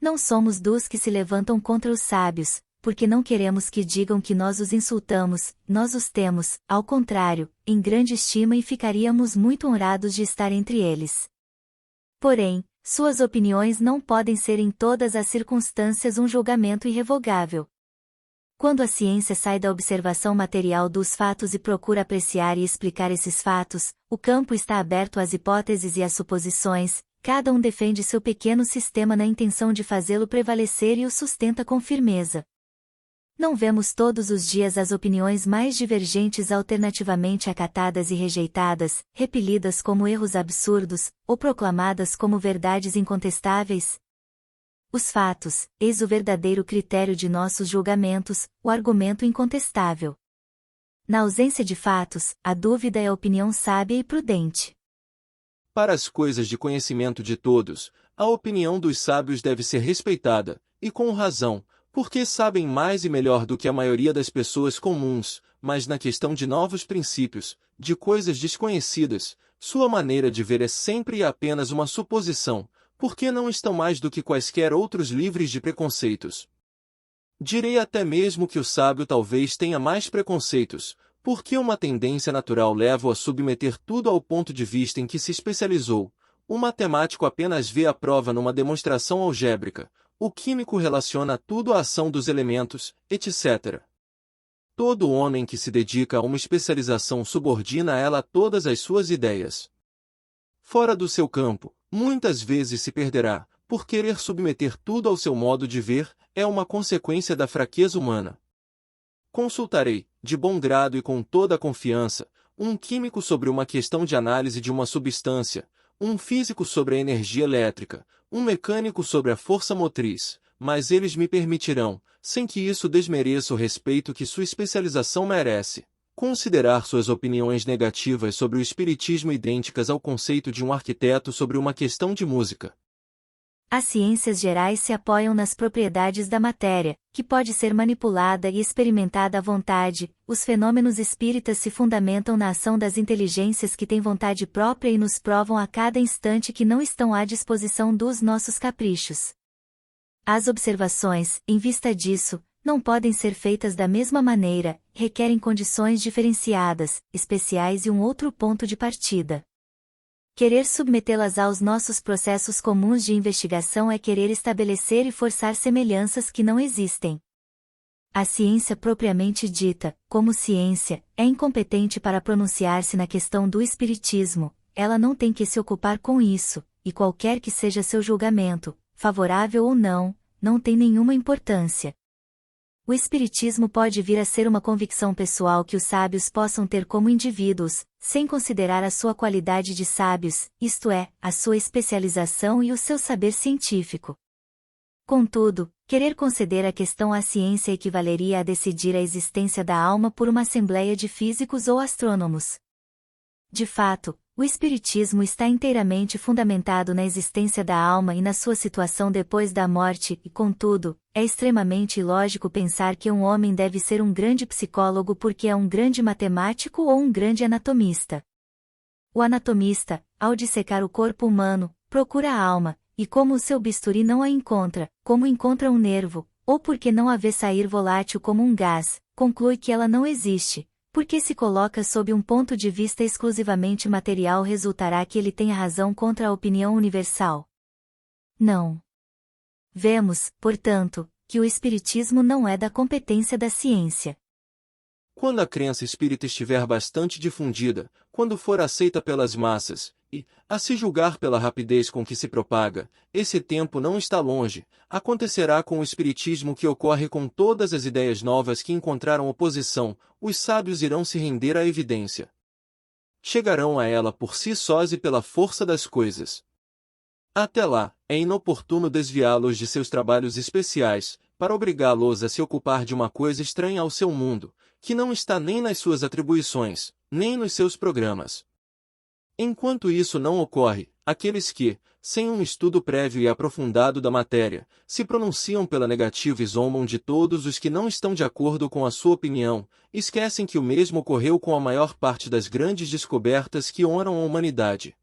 Não somos dos que se levantam contra os sábios, porque não queremos que digam que nós os insultamos, nós os temos, ao contrário, em grande estima e ficaríamos muito honrados de estar entre eles. Porém, suas opiniões não podem ser em todas as circunstâncias um julgamento irrevogável. Quando a ciência sai da observação material dos fatos e procura apreciar e explicar esses fatos, o campo está aberto às hipóteses e às suposições, cada um defende seu pequeno sistema na intenção de fazê-lo prevalecer e o sustenta com firmeza. Não vemos todos os dias as opiniões mais divergentes alternativamente acatadas e rejeitadas, repelidas como erros absurdos, ou proclamadas como verdades incontestáveis? Os fatos, eis o verdadeiro critério de nossos julgamentos, o argumento incontestável. Na ausência de fatos, a dúvida é a opinião sábia e prudente. Para as coisas de conhecimento de todos, a opinião dos sábios deve ser respeitada, e com razão, porque sabem mais e melhor do que a maioria das pessoas comuns, mas na questão de novos princípios, de coisas desconhecidas, sua maneira de ver é sempre e apenas uma suposição, porque não estão mais do que quaisquer outros livres de preconceitos. Direi até mesmo que o sábio talvez tenha mais preconceitos, porque uma tendência natural leva-o a submeter tudo ao ponto de vista em que se especializou. O matemático apenas vê a prova numa demonstração algébrica, o químico relaciona tudo à ação dos elementos, etc. Todo homem que se dedica a uma especialização subordina a ela todas as suas ideias. Fora do seu campo, Muitas vezes se perderá, por querer submeter tudo ao seu modo de ver, é uma consequência da fraqueza humana. Consultarei, de bom grado e com toda a confiança, um químico sobre uma questão de análise de uma substância, um físico sobre a energia elétrica, um mecânico sobre a força motriz, mas eles me permitirão, sem que isso desmereça o respeito que sua especialização merece, considerar suas opiniões negativas sobre o espiritismo idênticas ao conceito de um arquiteto sobre uma questão de música. As ciências gerais se apoiam nas propriedades da matéria, que pode ser manipulada e experimentada à vontade. Os fenômenos espíritas se fundamentam na ação das inteligências que têm vontade própria e nos provam a cada instante que não estão à disposição dos nossos caprichos. As observações, em vista disso, não podem ser feitas da mesma maneira, requerem condições diferenciadas, especiais e um outro ponto de partida. Querer submetê-las aos nossos processos comuns de investigação é querer estabelecer e forçar semelhanças que não existem. A ciência propriamente dita, como ciência, é incompetente para pronunciar-se na questão do espiritismo, ela não tem que se ocupar com isso, e qualquer que seja seu julgamento, favorável ou não, não tem nenhuma importância. O espiritismo pode vir a ser uma convicção pessoal que os sábios possam ter como indivíduos, sem considerar a sua qualidade de sábios, isto é, a sua especialização e o seu saber científico. Contudo, querer conceder a questão à ciência equivaleria a decidir a existência da alma por uma assembleia de físicos ou astrônomos. De fato, o espiritismo está inteiramente fundamentado na existência da alma e na sua situação depois da morte e, contudo, é extremamente ilógico pensar que um homem deve ser um grande psicólogo porque é um grande matemático ou um grande anatomista. O anatomista, ao dissecar o corpo humano, procura a alma, e como o seu bisturi não a encontra, como encontra um nervo, ou porque não a vê sair volátil como um gás, conclui que ela não existe. Porque se coloca sob um ponto de vista exclusivamente material resultará que ele tenha razão contra a opinião universal? Não. Vemos, portanto, que o espiritismo não é da competência da ciência. Quando a crença espírita estiver bastante difundida, quando for aceita pelas massas, e, a se julgar pela rapidez com que se propaga, esse tempo não está longe, acontecerá com o espiritismo que ocorre com todas as ideias novas que encontraram oposição, os sábios irão se render à evidência. Chegarão a ela por si sós e pela força das coisas. Até lá, é inoportuno desviá-los de seus trabalhos especiais, para obrigá-los a se ocupar de uma coisa estranha ao seu mundo, que não está nem nas suas atribuições, nem nos seus programas. Enquanto isso não ocorre, aqueles que, sem um estudo prévio e aprofundado da matéria, se pronunciam pela negativa e zombam de todos os que não estão de acordo com a sua opinião, esquecem que o mesmo ocorreu com a maior parte das grandes descobertas que honram a humanidade.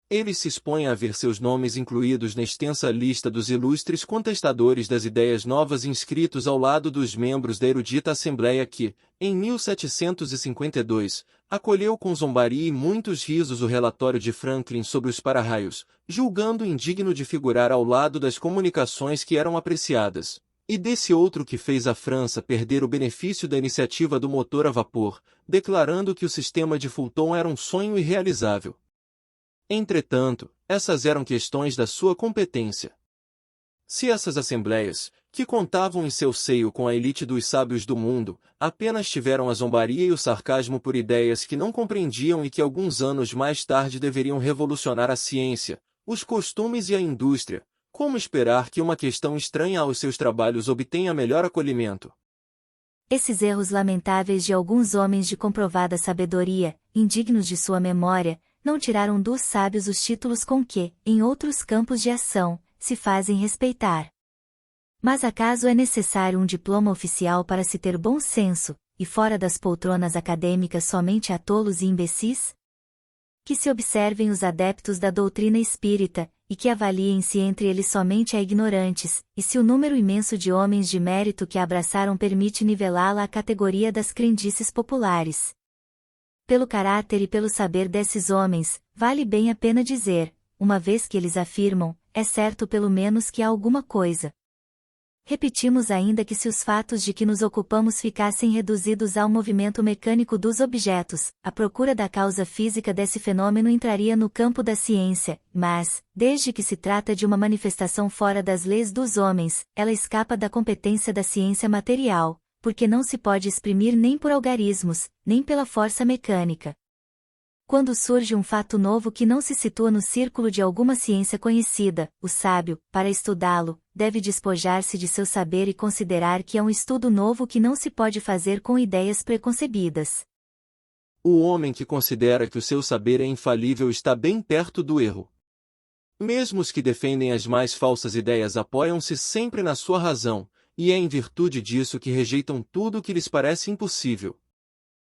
Eles se expõem a ver seus nomes incluídos na extensa lista dos ilustres contestadores das ideias novas inscritos ao lado dos membros da erudita Assembleia que, em 1752, acolheu com zombaria e muitos risos o relatório de Franklin sobre os para-raios, julgando indigno de figurar ao lado das comunicações que eram apreciadas, e desse outro que fez a França perder o benefício da iniciativa do motor a vapor, declarando que o sistema de Fulton era um sonho irrealizável. Entretanto, essas eram questões da sua competência. Se essas assembleias, que contavam em seu seio com a elite dos sábios do mundo, apenas tiveram a zombaria e o sarcasmo por ideias que não compreendiam e que alguns anos mais tarde deveriam revolucionar a ciência, os costumes e a indústria, como esperar que uma questão estranha aos seus trabalhos obtenha melhor acolhimento? Esses erros lamentáveis de alguns homens de comprovada sabedoria, indignos de sua memória, não tiraram dos sábios os títulos com que, em outros campos de ação, se fazem respeitar. Mas acaso é necessário um diploma oficial para se ter bom senso, e fora das poltronas acadêmicas somente a tolos e imbecis? Que se observem os adeptos da doutrina espírita, e que avaliem-se entre eles somente a ignorantes, e se o número imenso de homens de mérito que a abraçaram permite nivelá-la à categoria das crendices populares. Pelo caráter e pelo saber desses homens, vale bem a pena dizer, uma vez que eles afirmam, é certo pelo menos que há alguma coisa. Repetimos ainda que se os fatos de que nos ocupamos ficassem reduzidos ao movimento mecânico dos objetos, a procura da causa física desse fenômeno entraria no campo da ciência, mas, desde que se trata de uma manifestação fora das leis dos homens, ela escapa da competência da ciência material, porque não se pode exprimir nem por algarismos, nem pela força mecânica. Quando surge um fato novo que não se situa no círculo de alguma ciência conhecida, o sábio, para estudá-lo, deve despojar-se de seu saber e considerar que é um estudo novo que não se pode fazer com ideias preconcebidas. O homem que considera que o seu saber é infalível está bem perto do erro. Mesmo os que defendem as mais falsas ideias apoiam-se sempre na sua razão, e é em virtude disso que rejeitam tudo o que lhes parece impossível.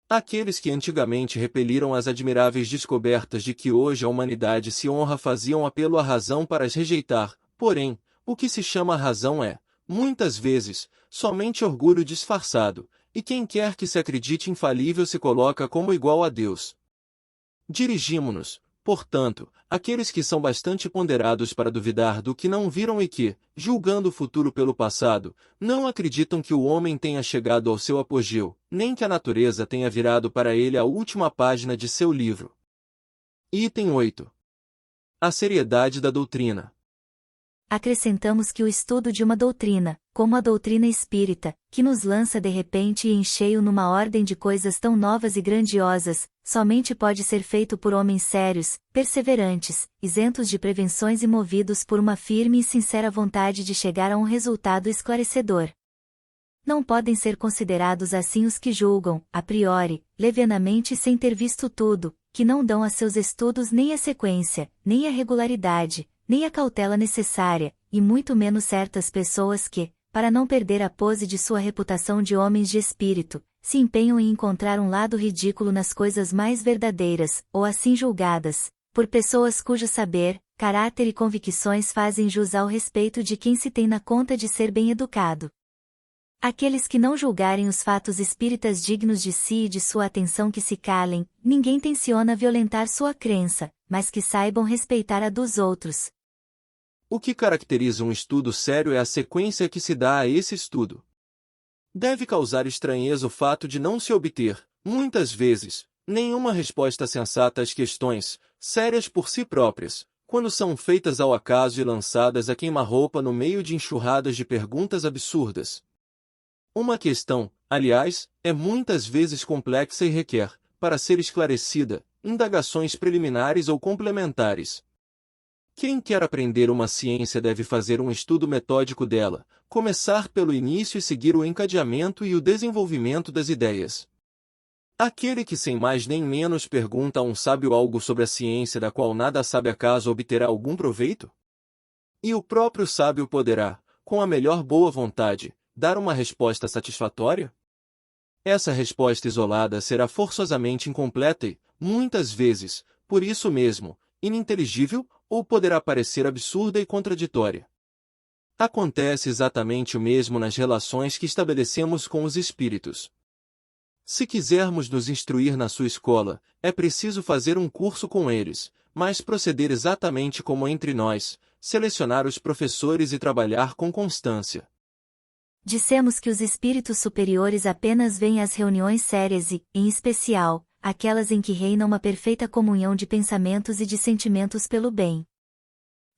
Aqueles que antigamente repeliram as admiráveis descobertas de que hoje a humanidade se honra faziam apelo à razão para as rejeitar, porém, o que se chama razão é, muitas vezes, somente orgulho disfarçado, e quem quer que se acredite infalível se coloca como igual a Deus. Dirigimo-nos, portanto, àqueles que são bastante ponderados para duvidar do que não viram e que, julgando o futuro pelo passado, não acreditam que o homem tenha chegado ao seu apogeu, nem que a natureza tenha virado para ele a última página de seu livro. Item 8. A seriedade da doutrina. Acrescentamos que o estudo de uma doutrina, como a doutrina espírita, que nos lança de repente e em cheio numa ordem de coisas tão novas e grandiosas, somente pode ser feito por homens sérios, perseverantes, isentos de prevenções e movidos por uma firme e sincera vontade de chegar a um resultado esclarecedor. Não podem ser considerados assim os que julgam, a priori, levianamente sem ter visto tudo, que não dão a seus estudos nem a sequência, nem a regularidade, nem a cautela necessária, e muito menos certas pessoas que, para não perder a pose de sua reputação de homens de espírito, se empenham em encontrar um lado ridículo nas coisas mais verdadeiras, ou assim julgadas, por pessoas cujo saber, caráter e convicções fazem jus ao respeito de quem se tem na conta de ser bem educado. Aqueles que não julgarem os fatos espíritas dignos de si e de sua atenção que se calem, ninguém tenciona violentar sua crença, mas que saibam respeitar a dos outros. O que caracteriza um estudo sério é a sequência que se dá a esse estudo. Deve causar estranheza o fato de não se obter, muitas vezes, nenhuma resposta sensata às questões, sérias por si próprias, quando são feitas ao acaso e lançadas a queima-roupa no meio de enxurradas de perguntas absurdas. Uma questão, aliás, é muitas vezes complexa e requer, para ser esclarecida, indagações preliminares ou complementares. Quem quer aprender uma ciência deve fazer um estudo metódico dela, começar pelo início e seguir o encadeamento e o desenvolvimento das ideias. Aquele que sem mais nem menos pergunta a um sábio algo sobre a ciência da qual nada sabe acaso obterá algum proveito? E o próprio sábio poderá, com a melhor boa vontade, dar uma resposta satisfatória? Essa resposta isolada será forçosamente incompleta e, muitas vezes, por isso mesmo, ininteligível, ou poderá parecer absurda e contraditória. Acontece exatamente o mesmo nas relações que estabelecemos com os espíritos. Se quisermos nos instruir na sua escola, é preciso fazer um curso com eles, mas proceder exatamente como entre nós, selecionar os professores e trabalhar com constância. Dissemos que os espíritos superiores apenas vêm às reuniões sérias e, em especial, aquelas em que reina uma perfeita comunhão de pensamentos e de sentimentos pelo bem.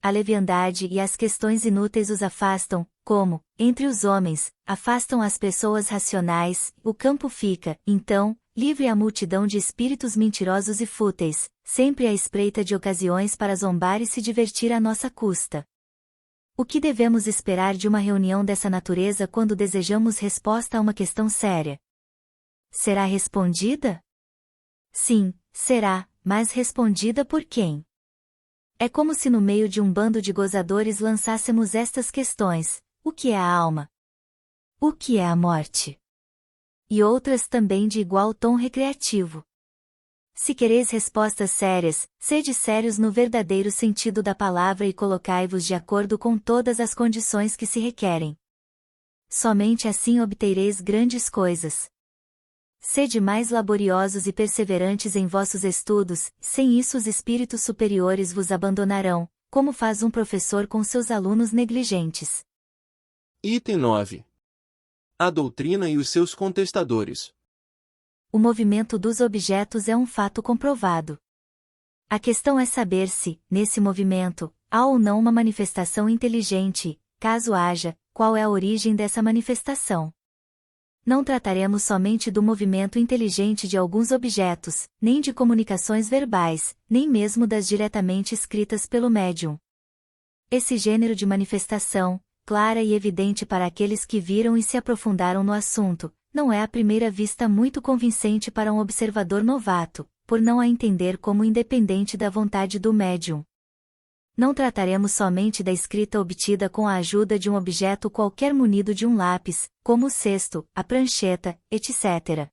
A leviandade e as questões inúteis os afastam, como, entre os homens, afastam as pessoas racionais, o campo fica, então, livre à multidão de espíritos mentirosos e fúteis, sempre à espreita de ocasiões para zombar e se divertir à nossa custa. O que devemos esperar de uma reunião dessa natureza quando desejamos resposta a uma questão séria? Será respondida? Sim, será, mas respondida por quem? É como se no meio de um bando de gozadores lançássemos estas questões: o que é a alma? O que é a morte? E outras também de igual tom recreativo. Se quereis respostas sérias, sede sérios no verdadeiro sentido da palavra e colocai-vos de acordo com todas as condições que se requerem. Somente assim obtereis grandes coisas. Sede mais laboriosos e perseverantes em vossos estudos, sem isso os espíritos superiores vos abandonarão, como faz um professor com seus alunos negligentes. Item 9. A doutrina e os seus contestadores. O movimento dos objetos é um fato comprovado. A questão é saber se, nesse movimento, há ou não uma manifestação inteligente, caso haja, qual é a origem dessa manifestação. Não trataremos somente do movimento inteligente de alguns objetos, nem de comunicações verbais, nem mesmo das diretamente escritas pelo médium. Esse gênero de manifestação, clara e evidente para aqueles que viram e se aprofundaram no assunto, não é à primeira vista muito convincente para um observador novato, por não a entender como independente da vontade do médium. Não trataremos somente da escrita obtida com a ajuda de um objeto qualquer munido de um lápis, como o cesto, a prancheta, etc.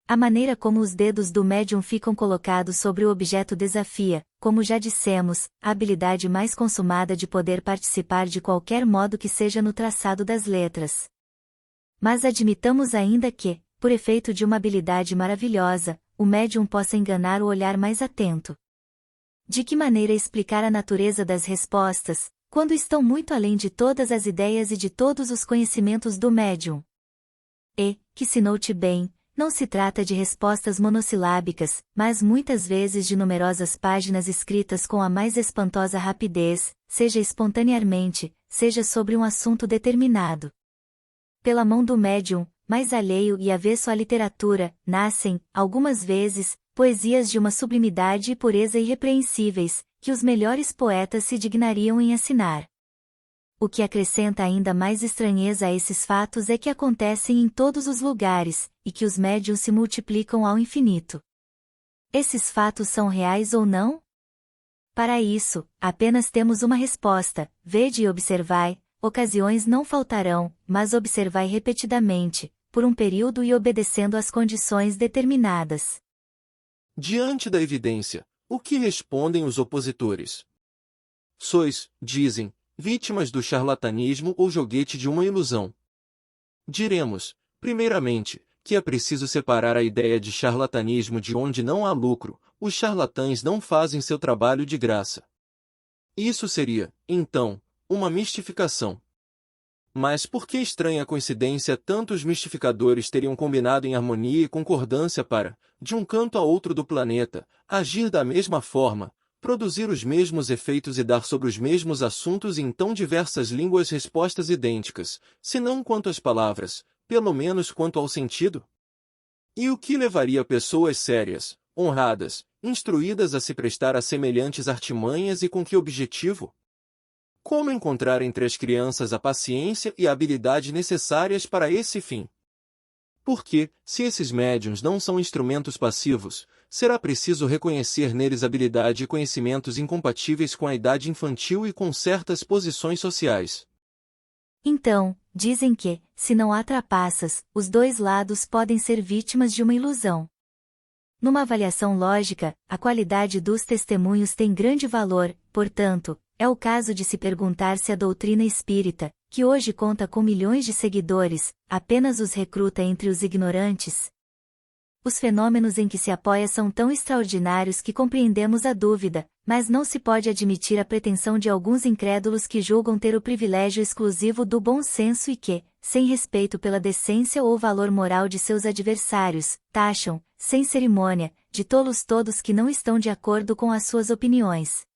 A maneira como os dedos do médium ficam colocados sobre o objeto desafia, como já dissemos, a habilidade mais consumada de poder participar de qualquer modo que seja no traçado das letras. Mas admitamos ainda que, por efeito de uma habilidade maravilhosa, o médium possa enganar o olhar mais atento. De que maneira explicar a natureza das respostas, quando estão muito além de todas as ideias e de todos os conhecimentos do médium? E, que se note bem, não se trata de respostas monossilábicas, mas muitas vezes de numerosas páginas escritas com a mais espantosa rapidez, seja espontaneamente, seja sobre um assunto determinado. Pela mão do médium, mais alheio e avesso à literatura, nascem, algumas vezes, poesias de uma sublimidade e pureza irrepreensíveis, que os melhores poetas se dignariam em assinar. O que acrescenta ainda mais estranheza a esses fatos é que acontecem em todos os lugares, e que os médiuns se multiplicam ao infinito. Esses fatos são reais ou não? Para isso, apenas temos uma resposta: vede e observai, ocasiões não faltarão, mas observai repetidamente, por um período e obedecendo às condições determinadas. Diante da evidência, o que respondem os opositores? Sois, dizem, vítimas do charlatanismo ou joguete de uma ilusão. Diremos, primeiramente, que é preciso separar a ideia de charlatanismo de onde não há lucro, os charlatães não fazem seu trabalho de graça. Isso seria, então, uma mistificação. Mas por que estranha coincidência tantos mistificadores teriam combinado em harmonia e concordância para, de um canto a outro do planeta, agir da mesma forma, produzir os mesmos efeitos e dar sobre os mesmos assuntos em tão diversas línguas respostas idênticas, se não quanto às palavras, pelo menos quanto ao sentido? E o que levaria pessoas sérias, honradas, instruídas a se prestar a semelhantes artimanhas e com que objetivo? Como encontrar entre as crianças a paciência e a habilidade necessárias para esse fim? Porque, se esses médiuns não são instrumentos passivos, será preciso reconhecer neles habilidade e conhecimentos incompatíveis com a idade infantil e com certas posições sociais. Então, dizem que, se não há trapaças, os dois lados podem ser vítimas de uma ilusão. Numa avaliação lógica, a qualidade dos testemunhos tem grande valor, portanto, é o caso de se perguntar se a doutrina espírita, que hoje conta com milhões de seguidores, apenas os recruta entre os ignorantes. Os fenômenos em que se apoia são tão extraordinários que compreendemos a dúvida, mas não se pode admitir a pretensão de alguns incrédulos que julgam ter o privilégio exclusivo do bom senso e que, sem respeito pela decência ou valor moral de seus adversários, taxam, sem cerimônia, de tolos todos que não estão de acordo com as suas opiniões.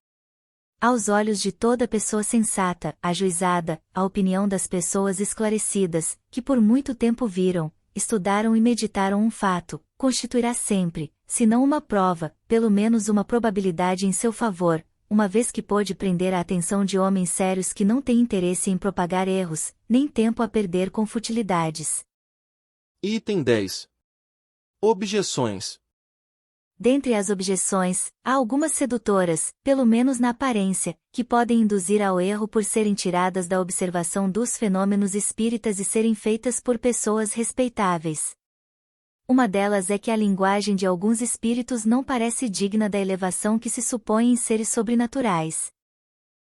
Aos olhos de toda pessoa sensata, ajuizada, a opinião das pessoas esclarecidas, que por muito tempo viram, estudaram e meditaram um fato, constituirá sempre, se não uma prova, pelo menos uma probabilidade em seu favor, uma vez que pôde prender a atenção de homens sérios que não têm interesse em propagar erros, nem tempo a perder com futilidades. Item 10. Objeções. Dentre as objeções, há algumas sedutoras, pelo menos na aparência, que podem induzir ao erro por serem tiradas da observação dos fenômenos espíritas e serem feitas por pessoas respeitáveis. Uma delas é que a linguagem de alguns espíritos não parece digna da elevação que se supõe em seres sobrenaturais.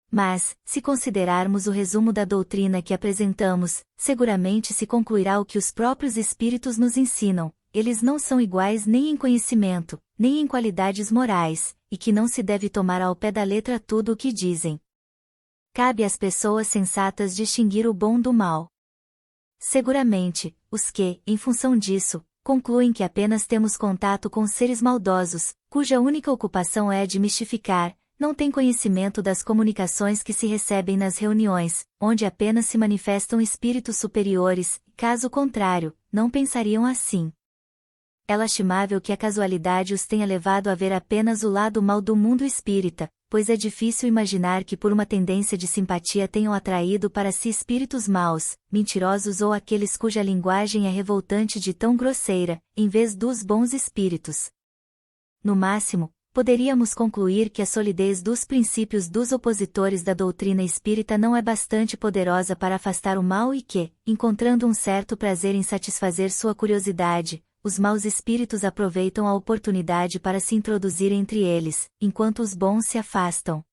Mas, se considerarmos o resumo da doutrina que apresentamos, seguramente se concluirá o que os próprios espíritos nos ensinam: eles não são iguais nem em conhecimento, nem em qualidades morais, e que não se deve tomar ao pé da letra tudo o que dizem. Cabe às pessoas sensatas distinguir o bom do mal. Seguramente, os que, em função disso, concluem que apenas temos contato com seres maldosos, cuja única ocupação é de mistificar, não têm conhecimento das comunicações que se recebem nas reuniões, onde apenas se manifestam espíritos superiores, caso contrário, não pensariam assim. É lastimável que a casualidade os tenha levado a ver apenas o lado mal do mundo espírita, pois é difícil imaginar que por uma tendência de simpatia tenham atraído para si espíritos maus, mentirosos ou aqueles cuja linguagem é revoltante de tão grosseira, em vez dos bons espíritos. No máximo, poderíamos concluir que a solidez dos princípios dos opositores da doutrina espírita não é bastante poderosa para afastar o mal e que, encontrando um certo prazer em satisfazer sua curiosidade, os maus espíritos aproveitam a oportunidade para se introduzir entre eles, enquanto os bons se afastam.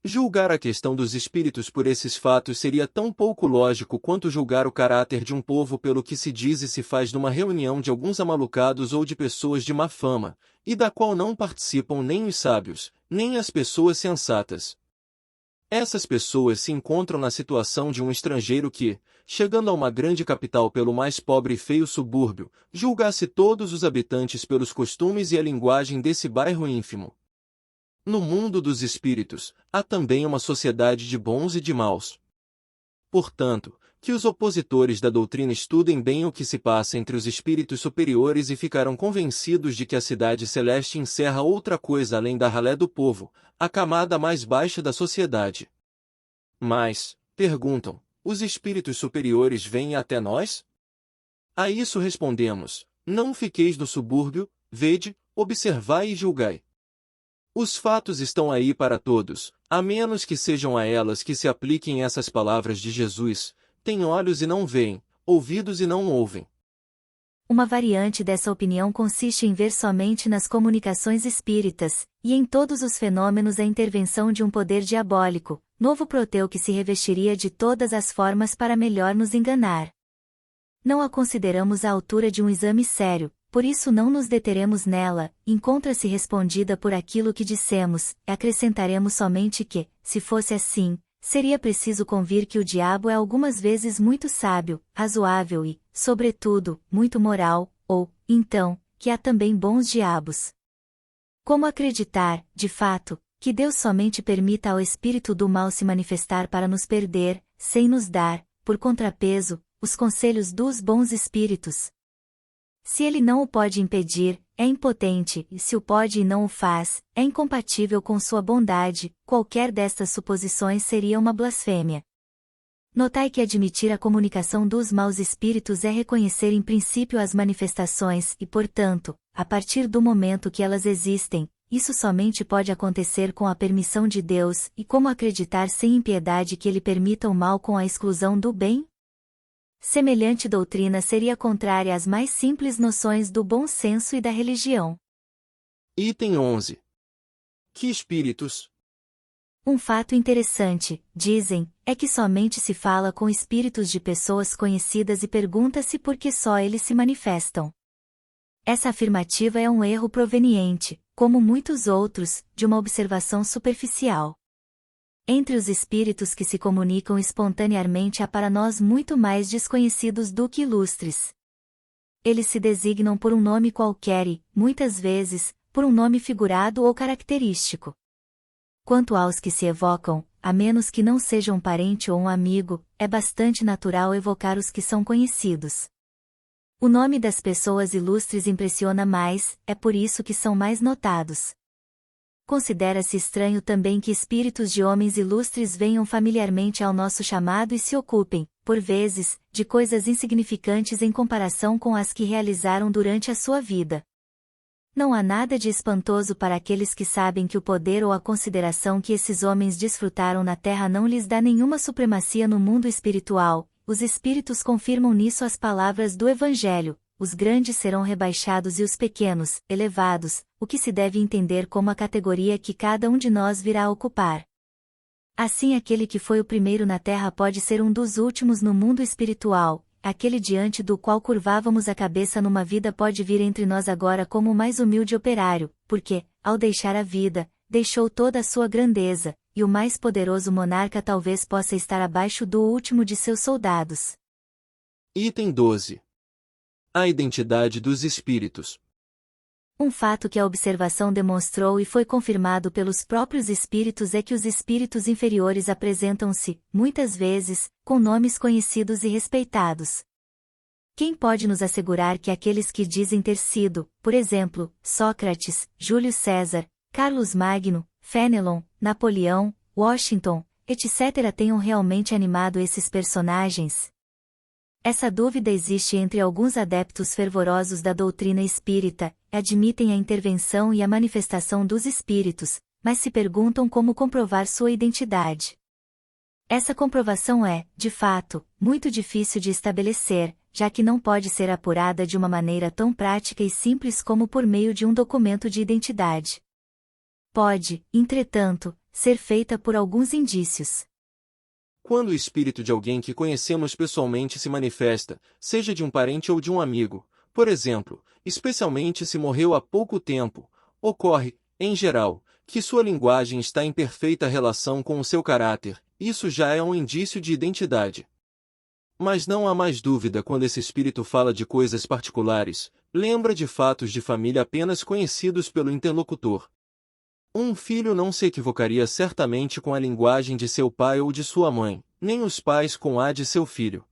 Julgar a questão dos espíritos por esses fatos seria tão pouco lógico quanto julgar o caráter de um povo pelo que se diz e se faz numa reunião de alguns amalucados ou de pessoas de má fama, e da qual não participam nem os sábios, nem as pessoas sensatas. Essas pessoas se encontram na situação de um estrangeiro que, chegando a uma grande capital pelo mais pobre e feio subúrbio, julgasse todos os habitantes pelos costumes e a linguagem desse bairro ínfimo. No mundo dos espíritos, há também uma sociedade de bons e de maus. Portanto, que os opositores da doutrina estudem bem o que se passa entre os espíritos superiores e ficarão convencidos de que a cidade celeste encerra outra coisa além da ralé do povo, a camada mais baixa da sociedade. Mas, perguntam, os espíritos superiores vêm até nós? A isso respondemos, não fiqueis no subúrbio, vede, observai e julgai. Os fatos estão aí para todos, a menos que sejam a elas que se apliquem essas palavras de Jesus: têm olhos e não veem, ouvidos e não ouvem. Uma variante dessa opinião consiste em ver somente nas comunicações espíritas, e em todos os fenômenos a intervenção de um poder diabólico, novo Proteu que se revestiria de todas as formas para melhor nos enganar. Não a consideramos à altura de um exame sério, por isso não nos deteremos nela, encontra-se respondida por aquilo que dissemos, e acrescentaremos somente que, se fosse assim, seria preciso convir que o diabo é algumas vezes muito sábio, razoável e, sobretudo, muito moral, ou, então, que há também bons diabos. Como acreditar, de fato, que Deus somente permita ao espírito do mal se manifestar para nos perder, sem nos dar, por contrapeso, os conselhos dos bons espíritos? Se ele não o pode impedir, é impotente, e se o pode e não o faz, é incompatível com sua bondade, qualquer destas suposições seria uma blasfêmia. Notai que admitir a comunicação dos maus espíritos é reconhecer em princípio as manifestações e, portanto, a partir do momento que elas existem, isso somente pode acontecer com a permissão de Deus, e como acreditar sem impiedade que ele permita o mal com a exclusão do bem? Semelhante doutrina seria contrária às mais simples noções do bom senso e da religião. Item 11. Que espíritos? Um fato interessante, dizem, é que somente se fala com espíritos de pessoas conhecidas e pergunta-se por que só eles se manifestam. Essa afirmativa é um erro proveniente, como muitos outros, de uma observação superficial. Entre os espíritos que se comunicam espontaneamente há para nós muito mais desconhecidos do que ilustres. Eles se designam por um nome qualquer e, muitas vezes, por um nome figurado ou característico. Quanto aos que se evocam, a menos que não sejam um parente ou um amigo, é bastante natural evocar os que são conhecidos. O nome das pessoas ilustres impressiona mais, é por isso que são mais notados. Considera-se estranho também que espíritos de homens ilustres venham familiarmente ao nosso chamado e se ocupem, por vezes, de coisas insignificantes em comparação com as que realizaram durante a sua vida. Não há nada de espantoso para aqueles que sabem que o poder ou a consideração que esses homens desfrutaram na terra não lhes dá nenhuma supremacia no mundo espiritual. Os espíritos confirmam nisso as palavras do Evangelho: os grandes serão rebaixados e os pequenos, elevados, o que se deve entender como a categoria que cada um de nós virá a ocupar. Assim aquele que foi o primeiro na terra pode ser um dos últimos no mundo espiritual, aquele diante do qual curvávamos a cabeça numa vida pode vir entre nós agora como o mais humilde operário, porque, ao deixar a vida, deixou toda a sua grandeza, e o mais poderoso monarca talvez possa estar abaixo do último de seus soldados. Item 12. A identidade dos espíritos. Um fato que a observação demonstrou e foi confirmado pelos próprios espíritos é que os espíritos inferiores apresentam-se, muitas vezes, com nomes conhecidos e respeitados. Quem pode nos assegurar que aqueles que dizem ter sido, por exemplo, Sócrates, Júlio César, Carlos Magno, Fenelon, Napoleão, Washington, etc. tenham realmente animado esses personagens? Essa dúvida existe entre alguns adeptos fervorosos da doutrina espírita, admitem a intervenção e a manifestação dos espíritos, mas se perguntam como comprovar sua identidade. Essa comprovação é, de fato, muito difícil de estabelecer, já que não pode ser apurada de uma maneira tão prática e simples como por meio de um documento de identidade. Pode, entretanto, ser feita por alguns indícios. Quando o espírito de alguém que conhecemos pessoalmente se manifesta, seja de um parente ou de um amigo, por exemplo, especialmente se morreu há pouco tempo, ocorre, em geral, que sua linguagem está em perfeita relação com o seu caráter, isso já é um indício de identidade. Mas não há mais dúvida quando esse espírito fala de coisas particulares, lembra de fatos de família apenas conhecidos pelo interlocutor. Um filho não se equivocaria certamente com a linguagem de seu pai ou de sua mãe, nem os pais com a de seu filho.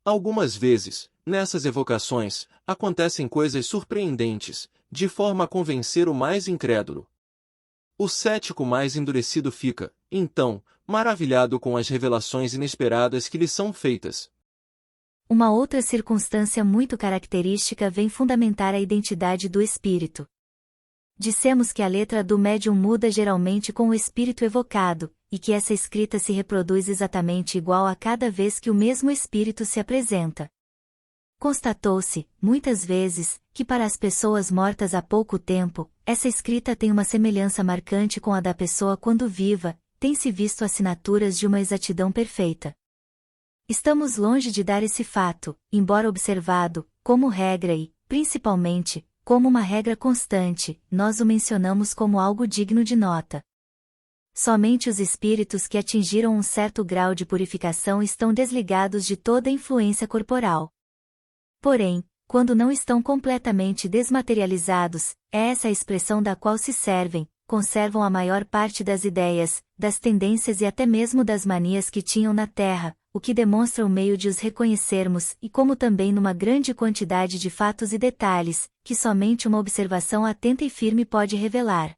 Algumas vezes, nessas evocações, acontecem coisas surpreendentes, de forma a convencer o mais incrédulo. O cético mais endurecido fica, então, maravilhado com as revelações inesperadas que lhe são feitas. Uma outra circunstância muito característica vem fundamentar a identidade do espírito. Dissemos que a letra do médium muda geralmente com o espírito evocado, e que essa escrita se reproduz exatamente igual a cada vez que o mesmo espírito se apresenta. Constatou-se, muitas vezes, que para as pessoas mortas há pouco tempo, essa escrita tem uma semelhança marcante com a da pessoa quando viva, tem-se visto assinaturas de uma exatidão perfeita. Estamos longe de dar esse fato, embora observado, como regra e, principalmente, como uma regra constante, nós o mencionamos como algo digno de nota. Somente os espíritos que atingiram um certo grau de purificação estão desligados de toda influência corporal. Porém, quando não estão completamente desmaterializados, é essa a expressão da qual se servem, conservam a maior parte das ideias, das tendências e até mesmo das manias que tinham na Terra, o que demonstra o meio de os reconhecermos e como também numa grande quantidade de fatos e detalhes, que somente uma observação atenta e firme pode revelar.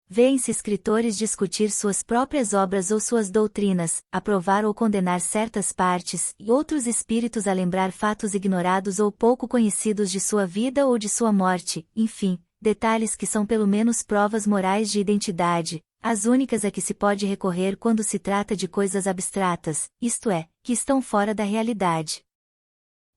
Vêem-se escritores discutir suas próprias obras ou suas doutrinas, aprovar ou condenar certas partes, e outros espíritos a lembrar fatos ignorados ou pouco conhecidos de sua vida ou de sua morte, enfim, detalhes que são pelo menos provas morais de identidade, as únicas a que se pode recorrer quando se trata de coisas abstratas, isto é, que estão fora da realidade.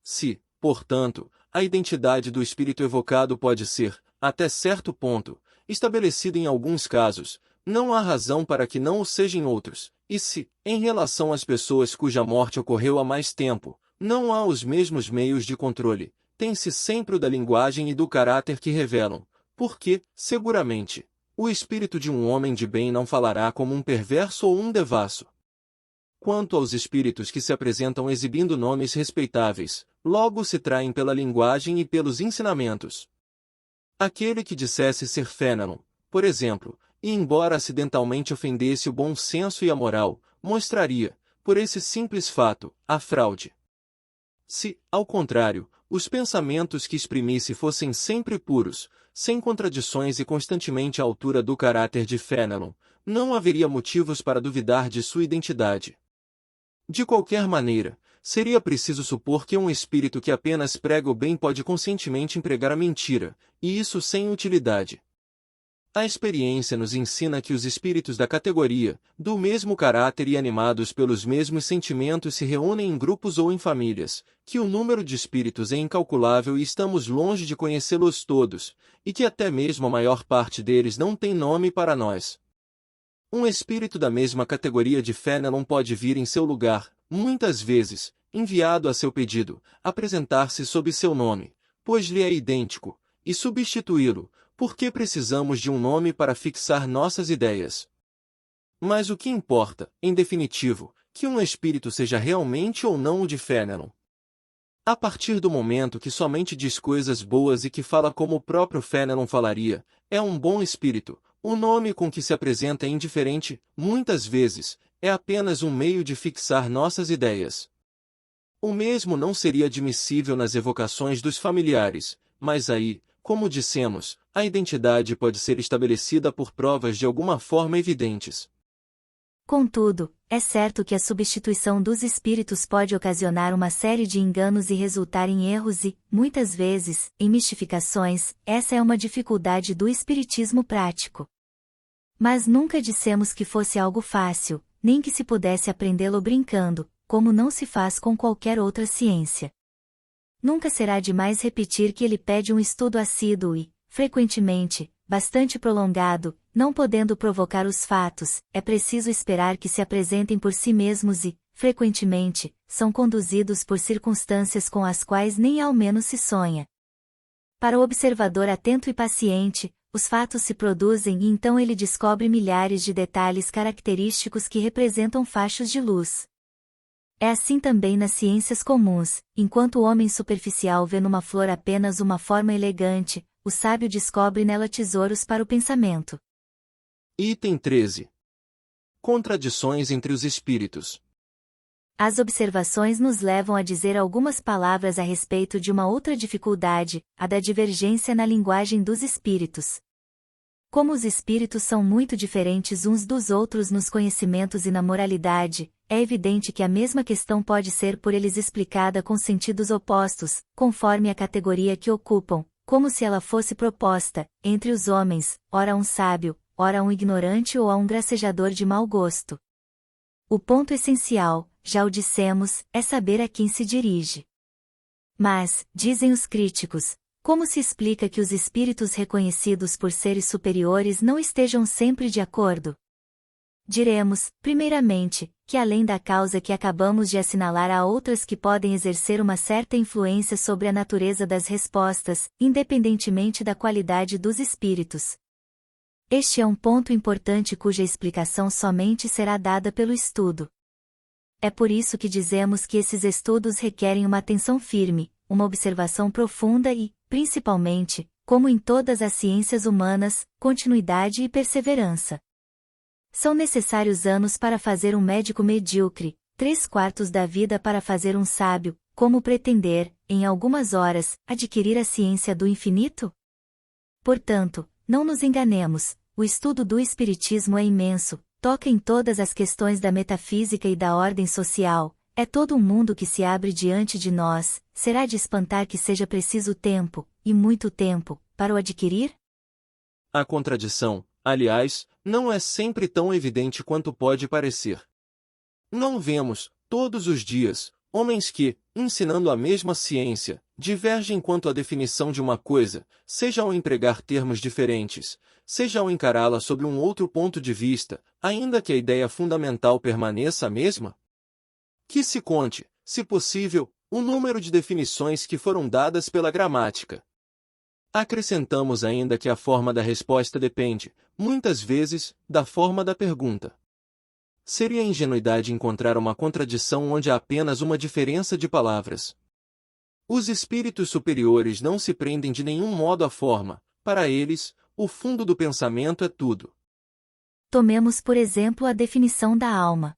Se, portanto, a identidade do espírito evocado pode ser, até certo ponto, estabelecida em alguns casos, não há razão para que não o seja em outros, e se, em relação às pessoas cuja morte ocorreu há mais tempo, não há os mesmos meios de controle, tem-se sempre o da linguagem e do caráter que revelam, porque, seguramente, o espírito de um homem de bem não falará como um perverso ou um devasso. Quanto aos espíritos que se apresentam exibindo nomes respeitáveis, logo se traem pela linguagem e pelos ensinamentos. Aquele que dissesse ser Fenelon, por exemplo, e embora acidentalmente ofendesse o bom senso e a moral, mostraria, por esse simples fato, a fraude. Se, ao contrário, os pensamentos que exprimisse fossem sempre puros, sem contradições e constantemente à altura do caráter de Fenelon, não haveria motivos para duvidar de sua identidade. De qualquer maneira, seria preciso supor que um espírito que apenas prega o bem pode conscientemente empregar a mentira, e isso sem utilidade. A experiência nos ensina que os espíritos da categoria, do mesmo caráter e animados pelos mesmos sentimentos se reúnem em grupos ou em famílias, que o número de espíritos é incalculável e estamos longe de conhecê-los todos, e que até mesmo a maior parte deles não tem nome para nós. Um espírito da mesma categoria de Fenelon pode vir em seu lugar, muitas vezes, enviado a seu pedido, apresentar-se sob seu nome, pois lhe é idêntico, e substituí-lo, porque precisamos de um nome para fixar nossas ideias. Mas o que importa, em definitivo, que um espírito seja realmente ou não o de Fénelon. A partir do momento que somente diz coisas boas e que fala como o próprio Fénelon falaria, é um bom espírito. O nome com que se apresenta é indiferente, muitas vezes, é apenas um meio de fixar nossas ideias. O mesmo não seria admissível nas evocações dos familiares, mas aí, como dissemos, a identidade pode ser estabelecida por provas de alguma forma evidentes. Contudo, é certo que a substituição dos espíritos pode ocasionar uma série de enganos e resultar em erros e, muitas vezes, em mistificações. Essa é uma dificuldade do espiritismo prático. Mas nunca dissemos que fosse algo fácil, nem que se pudesse aprendê-lo brincando, como não se faz com qualquer outra ciência. Nunca será demais repetir que ele pede um estudo assíduo e, frequentemente, bastante prolongado. Não podendo provocar os fatos, é preciso esperar que se apresentem por si mesmos e, frequentemente, são conduzidos por circunstâncias com as quais nem ao menos se sonha. Para o observador atento e paciente, os fatos se produzem e então ele descobre milhares de detalhes característicos que representam fachos de luz. É assim também nas ciências comuns, enquanto o homem superficial vê numa flor apenas uma forma elegante, o sábio descobre nela tesouros para o pensamento. Item 13. Contradições entre os espíritos. As observações nos levam a dizer algumas palavras a respeito de uma outra dificuldade, a da divergência na linguagem dos espíritos. Como os espíritos são muito diferentes uns dos outros nos conhecimentos e na moralidade, é evidente que a mesma questão pode ser por eles explicada com sentidos opostos, conforme a categoria que ocupam, como se ela fosse proposta, entre os homens, ora um sábio, ora a um ignorante ou a um gracejador de mau gosto. O ponto essencial, já o dissemos, é saber a quem se dirige. Mas, dizem os críticos, como se explica que os espíritos reconhecidos por seres superiores não estejam sempre de acordo? Diremos, primeiramente, que além da causa que acabamos de assinalar há outras que podem exercer uma certa influência sobre a natureza das respostas, independentemente da qualidade dos espíritos. Este é um ponto importante cuja explicação somente será dada pelo estudo. É por isso que dizemos que esses estudos requerem uma atenção firme, uma observação profunda e, principalmente, como em todas as ciências humanas, continuidade e perseverança. São necessários anos para fazer um médico medíocre, 3/4 da vida para fazer um sábio, como pretender, em algumas horas, adquirir a ciência do infinito? Portanto, não nos enganemos. O estudo do Espiritismo é imenso, toca em todas as questões da metafísica e da ordem social, é todo um mundo que se abre diante de nós. Será de espantar que seja preciso tempo, e muito tempo, para o adquirir? A contradição, aliás, não é sempre tão evidente quanto pode parecer. Não vemos, todos os dias, homens que, ensinando a mesma ciência, divergem quanto à definição de uma coisa, seja ao empregar termos diferentes, seja ao encará-la sob um outro ponto de vista, ainda que a ideia fundamental permaneça a mesma? Que se conte, se possível, o número de definições que foram dadas pela gramática. Acrescentamos ainda que a forma da resposta depende, muitas vezes, da forma da pergunta. Seria ingenuidade encontrar uma contradição onde há apenas uma diferença de palavras. Os espíritos superiores não se prendem de nenhum modo à forma, para eles, o fundo do pensamento é tudo. Tomemos por exemplo a definição da alma.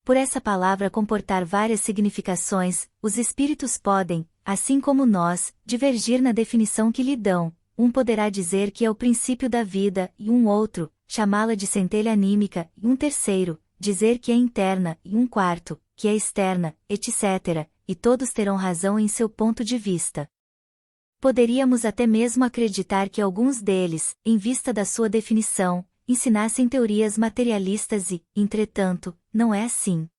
Por essa palavra comportar várias significações, os espíritos podem, assim como nós, divergir na definição que lhe dão. Um poderá dizer que é o princípio da vida, e um outro, chamá-la de centelha anímica, e um terceiro, dizer que é interna, e um quarto, que é externa, etc., e todos terão razão em seu ponto de vista. Poderíamos até mesmo acreditar que alguns deles, em vista da sua definição, ensinassem teorias materialistas e, entretanto, não é assim.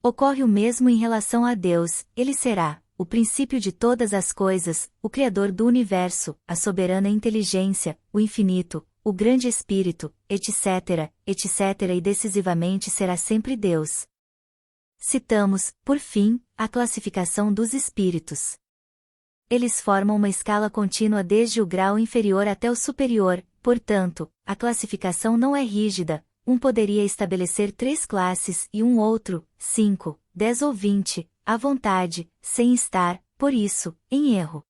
Ocorre o mesmo em relação a Deus. Ele será o princípio de todas as coisas, o Criador do universo, a soberana inteligência, o infinito, o grande Espírito, etc., etc. e decisivamente será sempre Deus. Citamos, por fim, a classificação dos espíritos. Eles formam uma escala contínua desde o grau inferior até o superior, portanto, a classificação não é rígida, um poderia estabelecer 3 classes e um outro, 5, 10 ou 20, à vontade, sem estar, por isso, em erro.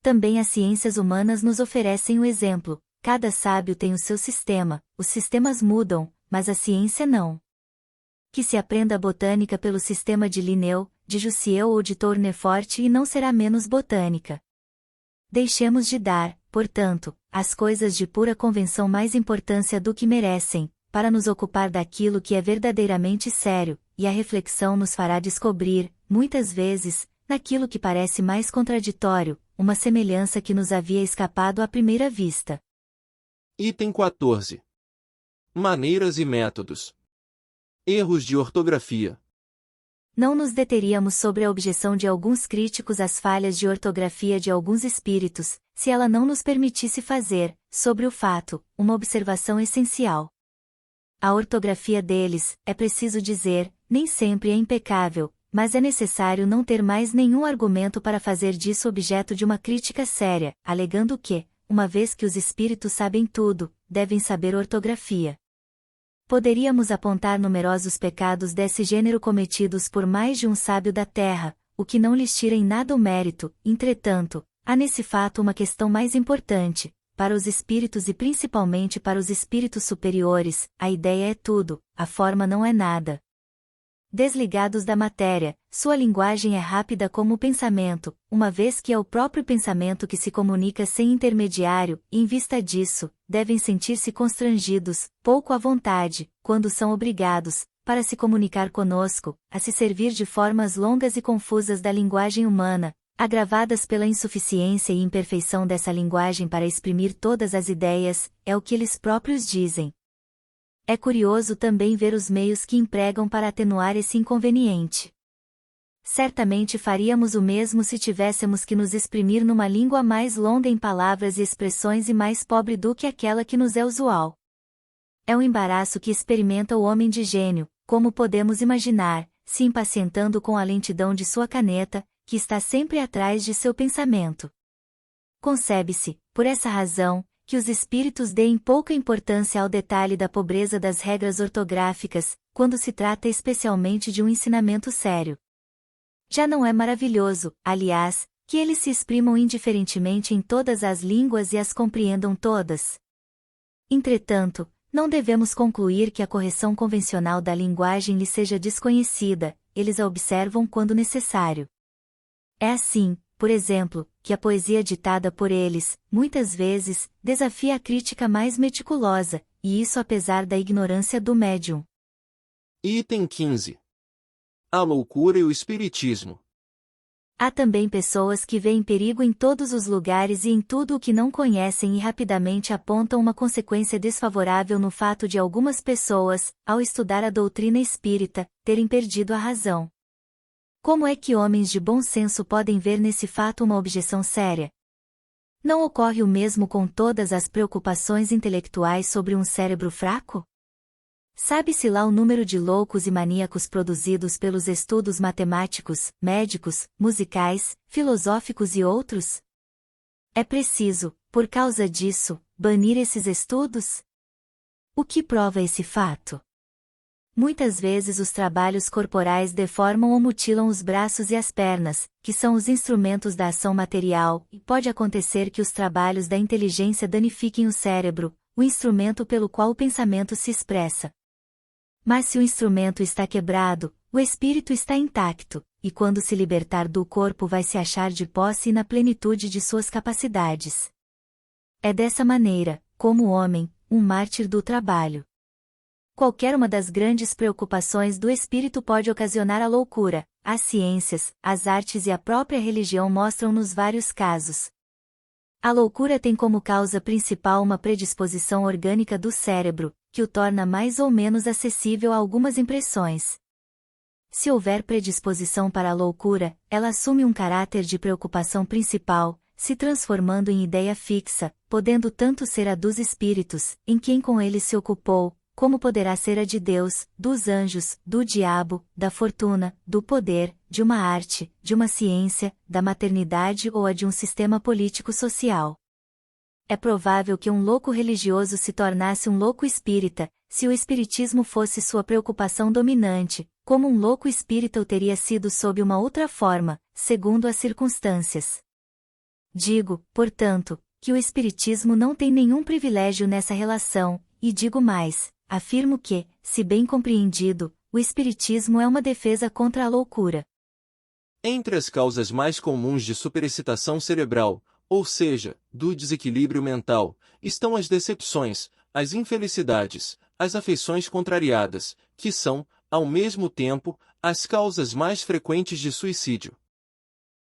Também as ciências humanas nos oferecem o exemplo: cada sábio tem o seu sistema, os sistemas mudam, mas a ciência não. Que se aprenda a botânica pelo sistema de Linneu, de Jussieu ou de Tournefort e não será menos botânica. Deixemos de dar, portanto, às coisas de pura convenção mais importância do que merecem, para nos ocupar daquilo que é verdadeiramente sério, e a reflexão nos fará descobrir, muitas vezes, naquilo que parece mais contraditório, uma semelhança que nos havia escapado à primeira vista. Item 14. Maneiras e métodos. Erros de ortografia. Não nos deteríamos sobre a objeção de alguns críticos às falhas de ortografia de alguns espíritos, se ela não nos permitisse fazer, sobre o fato, uma observação essencial. A ortografia deles, é preciso dizer, nem sempre é impecável, mas é necessário não ter mais nenhum argumento para fazer disso objeto de uma crítica séria, alegando que, uma vez que os espíritos sabem tudo, devem saber ortografia. Poderíamos apontar numerosos pecados desse gênero cometidos por mais de um sábio da terra, o que não lhes tira em nada o mérito. Entretanto, há nesse fato uma questão mais importante: para os espíritos e principalmente para os espíritos superiores, a ideia é tudo, a forma não é nada. Desligados da matéria, sua linguagem é rápida como o pensamento, uma vez que é o próprio pensamento que se comunica sem intermediário, e em vista disso, devem sentir-se constrangidos, pouco à vontade, quando são obrigados, para se comunicar conosco, a se servir de formas longas e confusas da linguagem humana, agravadas pela insuficiência e imperfeição dessa linguagem para exprimir todas as ideias, é o que eles próprios dizem. É curioso também ver os meios que empregam para atenuar esse inconveniente. Certamente faríamos o mesmo se tivéssemos que nos exprimir numa língua mais longa em palavras e expressões e mais pobre do que aquela que nos é usual. É um embaraço que experimenta o homem de gênio, como podemos imaginar, se impacientando com a lentidão de sua caneta, que está sempre atrás de seu pensamento. Concebe-se, por essa razão, que os espíritos deem pouca importância ao detalhe da pobreza das regras ortográficas, quando se trata especialmente de um ensinamento sério. Já não é maravilhoso, aliás, que eles se exprimam indiferentemente em todas as línguas e as compreendam todas? Entretanto, não devemos concluir que a correção convencional da linguagem lhes seja desconhecida, eles a observam quando necessário. É assim, por exemplo, que a poesia ditada por eles, muitas vezes, desafia a crítica mais meticulosa, e isso apesar da ignorância do médium. Item 15. A loucura e o espiritismo. Há também pessoas que veem perigo em todos os lugares e em tudo o que não conhecem e rapidamente apontam uma consequência desfavorável no fato de algumas pessoas, ao estudar a doutrina espírita, terem perdido a razão. Como é que homens de bom senso podem ver nesse fato uma objeção séria? Não ocorre o mesmo com todas as preocupações intelectuais sobre um cérebro fraco? Sabe-se lá o número de loucos e maníacos produzidos pelos estudos matemáticos, médicos, musicais, filosóficos e outros? É preciso, por causa disso, banir esses estudos? O que prova esse fato? Muitas vezes os trabalhos corporais deformam ou mutilam os braços e as pernas, que são os instrumentos da ação material, e pode acontecer que os trabalhos da inteligência danifiquem o cérebro, o instrumento pelo qual o pensamento se expressa. Mas se o instrumento está quebrado, o espírito está intacto, e quando se libertar do corpo vai se achar de posse e na plenitude de suas capacidades. É dessa maneira, como o homem, um mártir do trabalho. Qualquer uma das grandes preocupações do espírito pode ocasionar a loucura. As ciências, as artes e a própria religião mostram-nos vários casos. A loucura tem como causa principal uma predisposição orgânica do cérebro, que o torna mais ou menos acessível a algumas impressões. Se houver predisposição para a loucura, ela assume um caráter de preocupação principal, se transformando em ideia fixa, podendo tanto ser a dos espíritos, em quem com ele se ocupou, como poderá ser a de Deus, dos anjos, do diabo, da fortuna, do poder, de uma arte, de uma ciência, da maternidade ou a de um sistema político-social. É provável que um louco religioso se tornasse um louco espírita, se o espiritismo fosse sua preocupação dominante, como um louco espírita o teria sido sob uma outra forma, segundo as circunstâncias. Digo, portanto, que o espiritismo não tem nenhum privilégio nessa relação, e digo mais, afirmo que, se bem compreendido, o espiritismo é uma defesa contra a loucura. Entre as causas mais comuns de superexcitação cerebral, ou seja, do desequilíbrio mental, estão as decepções, as infelicidades, as afeições contrariadas, que são, ao mesmo tempo, as causas mais frequentes de suicídio.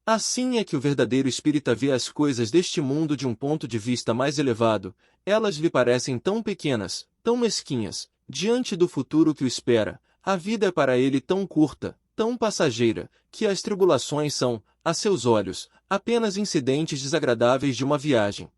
Assim é que o verdadeiro espírita vê as coisas deste mundo de um ponto de vista mais elevado, elas lhe parecem tão pequenas, tão mesquinhas, diante do futuro que o espera, a vida é para ele tão curta, tão passageira, que as tribulações são, a seus olhos, apenas incidentes desagradáveis de uma viagem.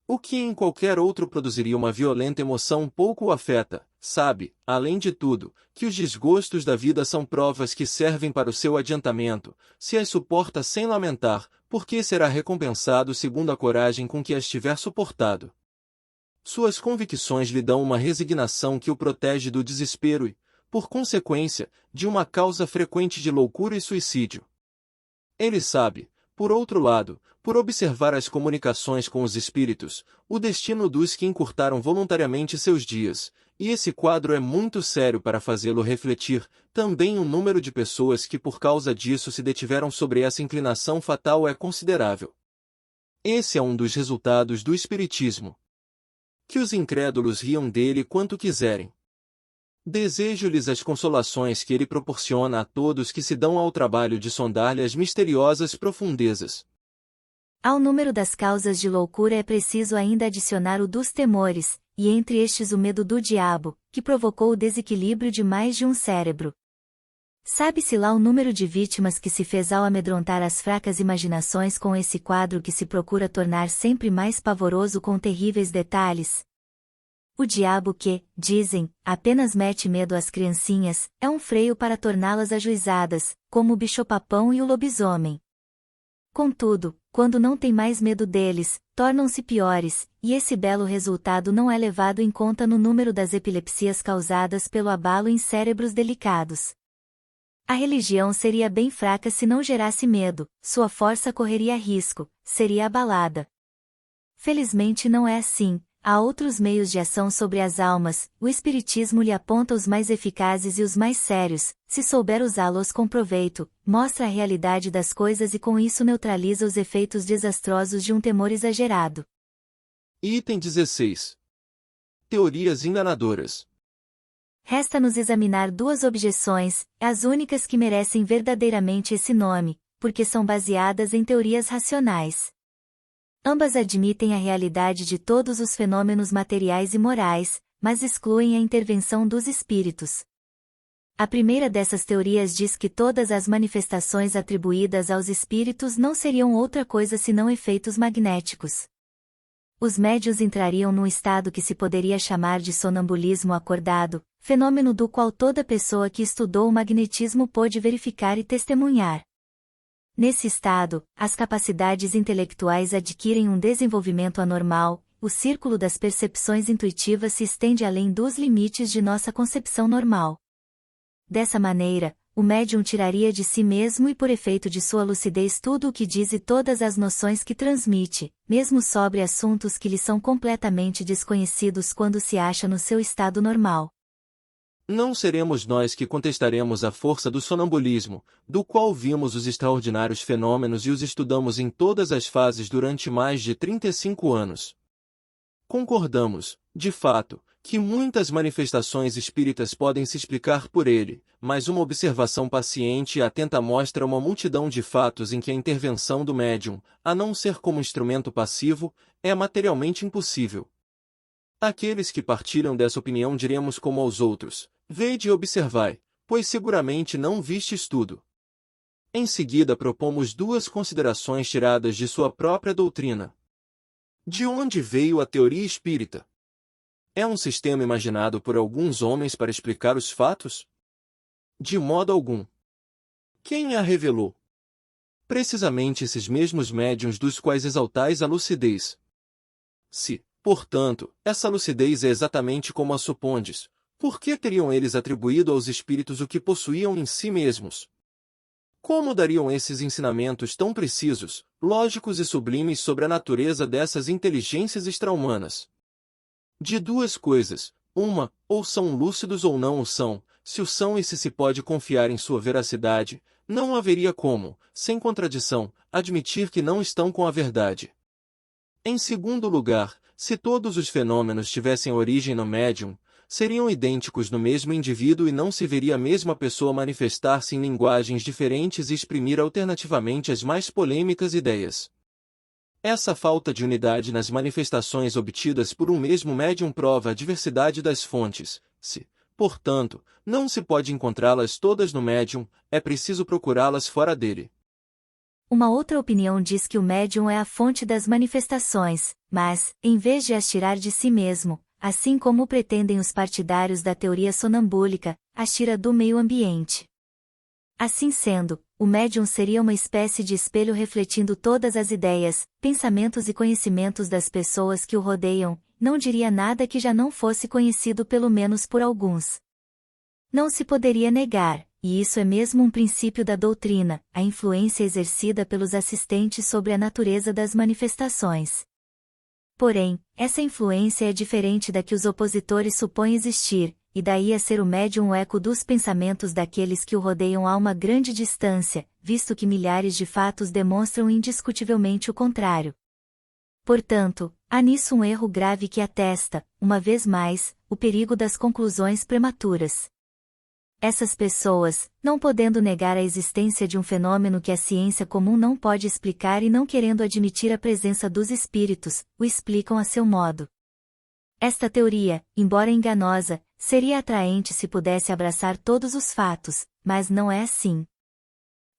O que em qualquer outro produziria uma violenta emoção pouco o afeta, sabe, além de tudo, que os desgostos da vida são provas que servem para o seu adiantamento, se as suporta sem lamentar, porque será recompensado segundo a coragem com que as tiver suportado. Suas convicções lhe dão uma resignação que o protege do desespero e, por consequência, de uma causa frequente de loucura e suicídio. Ele sabe, por outro lado, por observar as comunicações com os espíritos, o destino dos que encurtaram voluntariamente seus dias, e esse quadro é muito sério para fazê-lo refletir, também o número de pessoas que por causa disso se detiveram sobre essa inclinação fatal é considerável. Esse é um dos resultados do espiritismo. Que os incrédulos riam dele quanto quiserem. Desejo-lhes as consolações que ele proporciona a todos que se dão ao trabalho de sondar-lhe as misteriosas profundezas. Ao número das causas de loucura é preciso ainda adicionar o dos temores, e entre estes o medo do diabo, que provocou o desequilíbrio de mais de um cérebro. Sabe-se lá o número de vítimas que se fez ao amedrontar as fracas imaginações com esse quadro que se procura tornar sempre mais pavoroso com terríveis detalhes? O diabo que, dizem, apenas mete medo às criancinhas, é um freio para torná-las ajuizadas, como o bicho-papão e o lobisomem. Contudo, quando não tem mais medo deles, tornam-se piores, e esse belo resultado não é levado em conta no número das epilepsias causadas pelo abalo em cérebros delicados. A religião seria bem fraca se não gerasse medo, sua força correria risco, seria abalada. Felizmente não é assim. Há outros meios de ação sobre as almas, o espiritismo lhe aponta os mais eficazes e os mais sérios, se souber usá-los com proveito, mostra a realidade das coisas e com isso neutraliza os efeitos desastrosos de um temor exagerado. Item 16. Teorias enganadoras. Resta-nos examinar duas objeções, as únicas que merecem verdadeiramente esse nome, porque são baseadas em teorias racionais. Ambas admitem a realidade de todos os fenômenos materiais e morais, mas excluem a intervenção dos espíritos. A primeira dessas teorias diz que todas as manifestações atribuídas aos espíritos não seriam outra coisa senão efeitos magnéticos. Os médiuns entrariam num estado que se poderia chamar de sonambulismo acordado, fenômeno do qual toda pessoa que estudou o magnetismo pôde verificar e testemunhar. Nesse estado, as capacidades intelectuais adquirem um desenvolvimento anormal, o círculo das percepções intuitivas se estende além dos limites de nossa concepção normal. Dessa maneira, o médium tiraria de si mesmo e por efeito de sua lucidez tudo o que diz e todas as noções que transmite, mesmo sobre assuntos que lhe são completamente desconhecidos quando se acha no seu estado normal. Não seremos nós que contestaremos a força do sonambulismo, do qual vimos os extraordinários fenômenos e os estudamos em todas as fases durante mais de 35 anos. Concordamos, de fato, que muitas manifestações espíritas podem se explicar por ele, mas uma observação paciente e atenta mostra uma multidão de fatos em que a intervenção do médium, a não ser como instrumento passivo, é materialmente impossível. Àqueles que partilham dessa opinião diremos como aos outros: vede e observai, pois seguramente não vistes tudo. Em seguida propomos duas considerações tiradas de sua própria doutrina. De onde veio a teoria espírita? É um sistema imaginado por alguns homens para explicar os fatos? De modo algum. Quem a revelou? Precisamente esses mesmos médiuns dos quais exaltais a lucidez. Se, Portanto, essa lucidez é exatamente como a supondes. Por que teriam eles atribuído aos espíritos o que possuíam em si mesmos? Como dariam esses ensinamentos tão precisos, lógicos e sublimes sobre a natureza dessas inteligências extra-humanas? De duas coisas, uma, ou são lúcidos ou não o são. Se o são e se pode confiar em sua veracidade, não haveria como, sem contradição, admitir que não estão com a verdade. Em segundo lugar, se todos os fenômenos tivessem origem no médium, seriam idênticos no mesmo indivíduo e não se veria a mesma pessoa manifestar-se em linguagens diferentes e exprimir alternativamente as mais polêmicas ideias. Essa falta de unidade nas manifestações obtidas por um mesmo médium prova a diversidade das fontes. Se, portanto, não se pode encontrá-las todas no médium, é preciso procurá-las fora dele. Uma outra opinião diz que o médium é a fonte das manifestações, mas, em vez de as tirar de si mesmo, assim como pretendem os partidários da teoria sonambúlica, as tira do meio ambiente. Assim sendo, o médium seria uma espécie de espelho refletindo todas as ideias, pensamentos e conhecimentos das pessoas que o rodeiam, não diria nada que já não fosse conhecido pelo menos por alguns. Não se poderia negar, e isso é mesmo um princípio da doutrina, a influência exercida pelos assistentes sobre a natureza das manifestações. Porém, essa influência é diferente da que os opositores supõem existir, e daí a ser o médium o eco dos pensamentos daqueles que o rodeiam a uma grande distância, visto que milhares de fatos demonstram indiscutivelmente o contrário. Portanto, há nisso um erro grave que atesta, uma vez mais, o perigo das conclusões prematuras. Essas pessoas, não podendo negar a existência de um fenômeno que a ciência comum não pode explicar e não querendo admitir a presença dos espíritos, o explicam a seu modo. Esta teoria, embora enganosa, seria atraente se pudesse abraçar todos os fatos, mas não é assim.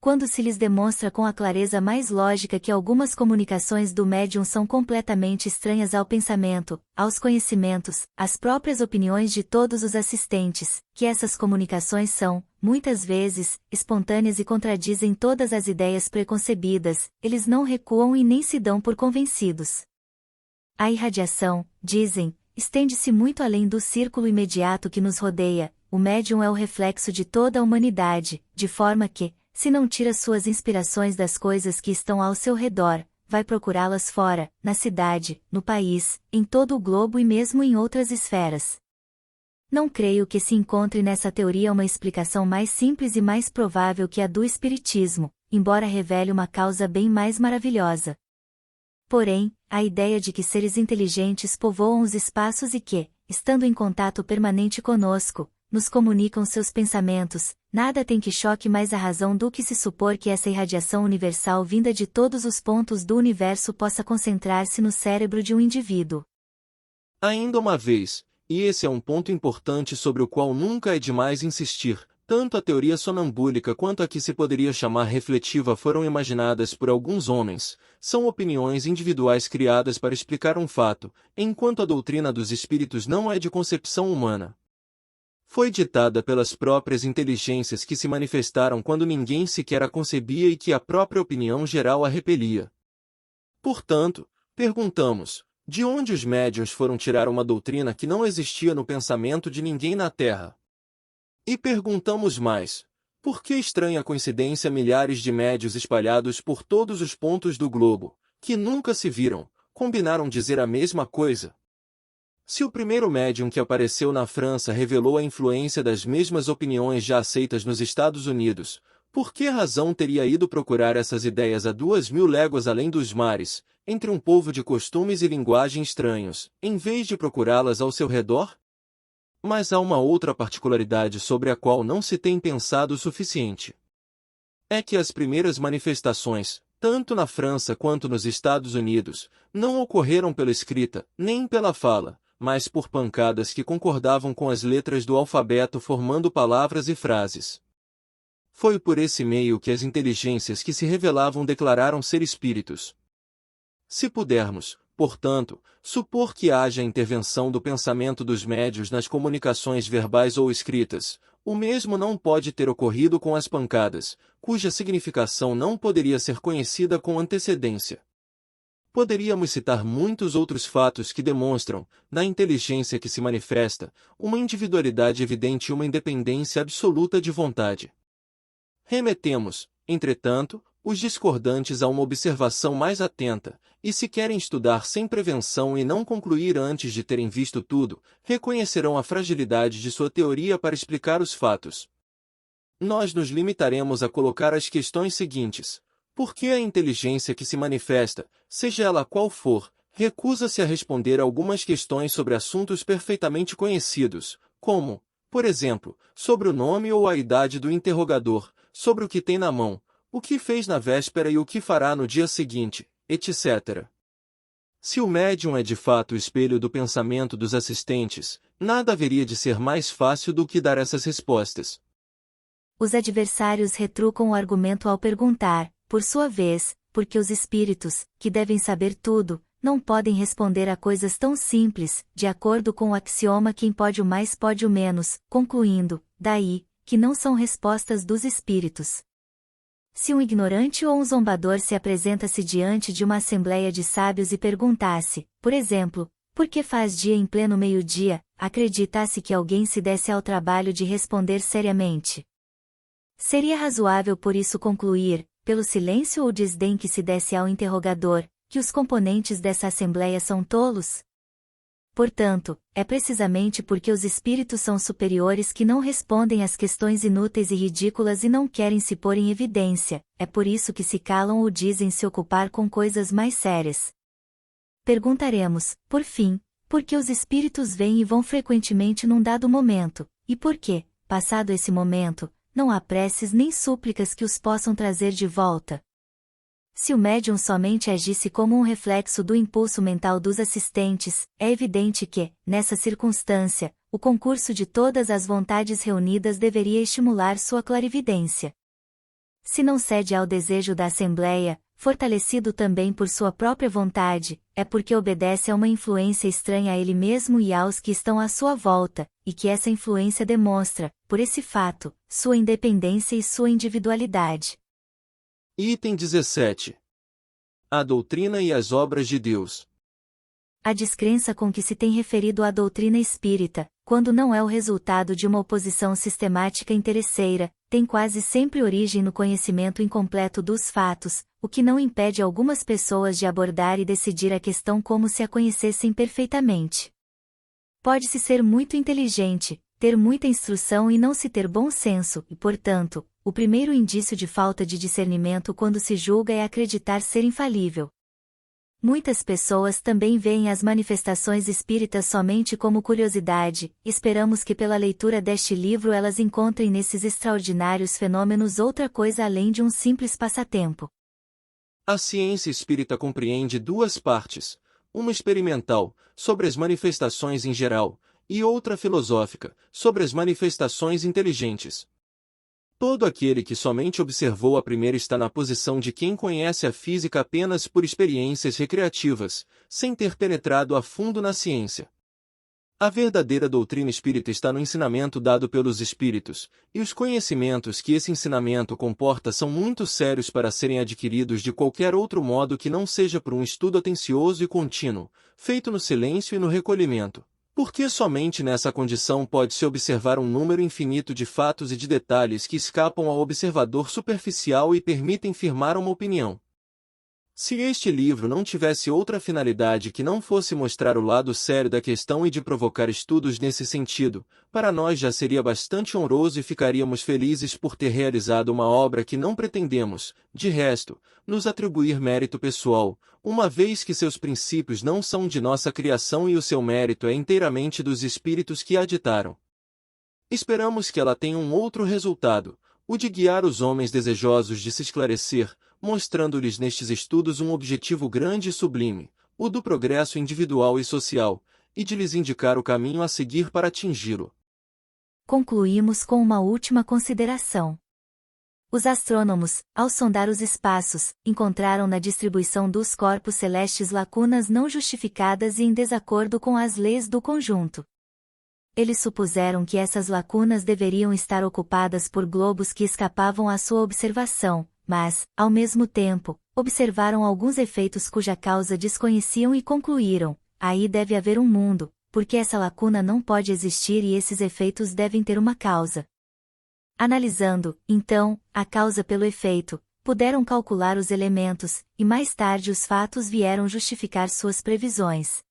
Quando se lhes demonstra com a clareza mais lógica que algumas comunicações do médium são completamente estranhas ao pensamento, aos conhecimentos, às próprias opiniões de todos os assistentes, que essas comunicações são, muitas vezes, espontâneas e contradizem todas as ideias preconcebidas, eles não recuam e nem se dão por convencidos. A irradiação, dizem, estende-se muito além do círculo imediato que nos rodeia, o médium é o reflexo de toda a humanidade, de forma que, se não tira suas inspirações das coisas que estão ao seu redor, vai procurá-las fora, na cidade, no país, em todo o globo e mesmo em outras esferas. Não creio que se encontre nessa teoria uma explicação mais simples e mais provável que a do espiritismo, embora revele uma causa bem mais maravilhosa. Porém, a ideia de que seres inteligentes povoam os espaços e que, estando em contato permanente conosco, nos comunicam seus pensamentos, nada tem que choque mais a razão do que se supor que essa irradiação universal vinda de todos os pontos do universo possa concentrar-se no cérebro de um indivíduo. Ainda uma vez, e esse é um ponto importante sobre o qual nunca é demais insistir, tanto a teoria sonambúlica quanto a que se poderia chamar refletiva foram imaginadas por alguns homens, são opiniões individuais criadas para explicar um fato, enquanto a doutrina dos espíritos não é de concepção humana. Foi ditada pelas próprias inteligências que se manifestaram quando ninguém sequer a concebia e que a própria opinião geral a repelia. Portanto, perguntamos, de onde os médiuns foram tirar uma doutrina que não existia no pensamento de ninguém na Terra? E perguntamos mais, por que estranha coincidência milhares de médiuns espalhados por todos os pontos do globo, que nunca se viram, combinaram dizer a mesma coisa? Se o primeiro médium que apareceu na França revelou a influência das mesmas opiniões já aceitas nos Estados Unidos, por que razão teria ido procurar essas ideias a 2000 léguas além dos mares, entre um povo de costumes e linguagem estranhos, em vez de procurá-las ao seu redor? Mas há uma outra particularidade sobre a qual não se tem pensado o suficiente. É que as primeiras manifestações, tanto na França quanto nos Estados Unidos, não ocorreram pela escrita, nem pela fala, mas por pancadas que concordavam com as letras do alfabeto formando palavras e frases. Foi por esse meio que as inteligências que se revelavam declararam ser espíritos. Se pudermos, portanto, supor que haja intervenção do pensamento dos médiuns nas comunicações verbais ou escritas, o mesmo não pode ter ocorrido com as pancadas, cuja significação não poderia ser conhecida com antecedência. Poderíamos citar muitos outros fatos que demonstram, na inteligência que se manifesta, uma individualidade evidente e uma independência absoluta de vontade. Remetemos, entretanto, os discordantes a uma observação mais atenta, e se querem estudar sem prevenção e não concluir antes de terem visto tudo, reconhecerão a fragilidade de sua teoria para explicar os fatos. Nós nos limitaremos a colocar as questões seguintes. Por que a inteligência que se manifesta, seja ela qual for, recusa-se a responder algumas questões sobre assuntos perfeitamente conhecidos, como, por exemplo, sobre o nome ou a idade do interrogador, sobre o que tem na mão, o que fez na véspera e o que fará no dia seguinte, etc. Se o médium é de fato o espelho do pensamento dos assistentes, nada haveria de ser mais fácil do que dar essas respostas. Os adversários retrucam o argumento ao perguntar, por sua vez, porque os espíritos, que devem saber tudo, não podem responder a coisas tão simples, de acordo com o axioma quem pode o mais pode o menos, concluindo, daí, que não são respostas dos espíritos. Se um ignorante ou um zombador se apresenta-se diante de uma assembleia de sábios e perguntasse, por exemplo, por que faz dia em pleno meio-dia, acreditasse que alguém se desse ao trabalho de responder seriamente. Seria razoável por isso concluir, pelo silêncio ou desdém que se desse ao interrogador, que os componentes dessa assembleia são tolos? Portanto, é precisamente porque os espíritos são superiores que não respondem às questões inúteis e ridículas e não querem se pôr em evidência, é por isso que se calam ou dizem se ocupar com coisas mais sérias. Perguntaremos, por fim, por que os espíritos vêm e vão frequentemente num dado momento, e por que, passado esse momento, não há preces nem súplicas que os possam trazer de volta. Se o médium somente agisse como um reflexo do impulso mental dos assistentes, é evidente que, nessa circunstância, o concurso de todas as vontades reunidas deveria estimular sua clarividência. Se não cede ao desejo da assembleia, fortalecido também por sua própria vontade, é porque obedece a uma influência estranha a ele mesmo e aos que estão à sua volta, e que essa influência demonstra, por esse fato, sua independência e sua individualidade. Item 17. A doutrina e as obras de Deus. A descrença com que se tem referido à doutrina espírita, quando não é o resultado de uma oposição sistemática interesseira, tem quase sempre origem no conhecimento incompleto dos fatos, o que não impede algumas pessoas de abordar e decidir a questão como se a conhecessem perfeitamente. Pode-se ser muito inteligente, ter muita instrução e não se ter bom senso, e portanto, o primeiro indício de falta de discernimento quando se julga é acreditar ser infalível. Muitas pessoas também veem as manifestações espíritas somente como curiosidade, esperamos que pela leitura deste livro elas encontrem nesses extraordinários fenômenos outra coisa além de um simples passatempo. A ciência espírita compreende duas partes, uma experimental, sobre as manifestações em geral, e outra filosófica, sobre as manifestações inteligentes. Todo aquele que somente observou a primeira está na posição de quem conhece a física apenas por experiências recreativas, sem ter penetrado a fundo na ciência. A verdadeira doutrina espírita está no ensinamento dado pelos espíritos, e os conhecimentos que esse ensinamento comporta são muito sérios para serem adquiridos de qualquer outro modo que não seja por um estudo atencioso e contínuo, feito no silêncio e no recolhimento. Porque somente nessa condição pode-se observar um número infinito de fatos e de detalhes que escapam ao observador superficial e permitem firmar uma opinião. Se este livro não tivesse outra finalidade que não fosse mostrar o lado sério da questão e de provocar estudos nesse sentido, para nós já seria bastante honroso e ficaríamos felizes por ter realizado uma obra que não pretendemos, de resto, nos atribuir mérito pessoal, uma vez que seus princípios não são de nossa criação e o seu mérito é inteiramente dos espíritos que a ditaram. Esperamos que ela tenha um outro resultado, o de guiar os homens desejosos de se esclarecer, mostrando-lhes nestes estudos um objetivo grande e sublime, o do progresso individual e social, e de lhes indicar o caminho a seguir para atingi-lo. Concluímos com uma última consideração. Os astrônomos, ao sondar os espaços, encontraram na distribuição dos corpos celestes lacunas não justificadas e em desacordo com as leis do conjunto. Eles supuseram que essas lacunas deveriam estar ocupadas por globos que escapavam à sua observação, mas, ao mesmo tempo, observaram alguns efeitos cuja causa desconheciam e concluíram: aí deve haver um mundo, porque essa lacuna não pode existir e esses efeitos devem ter uma causa. Analisando, então, a causa pelo efeito, puderam calcular os elementos, e mais tarde os fatos vieram justificar suas previsões.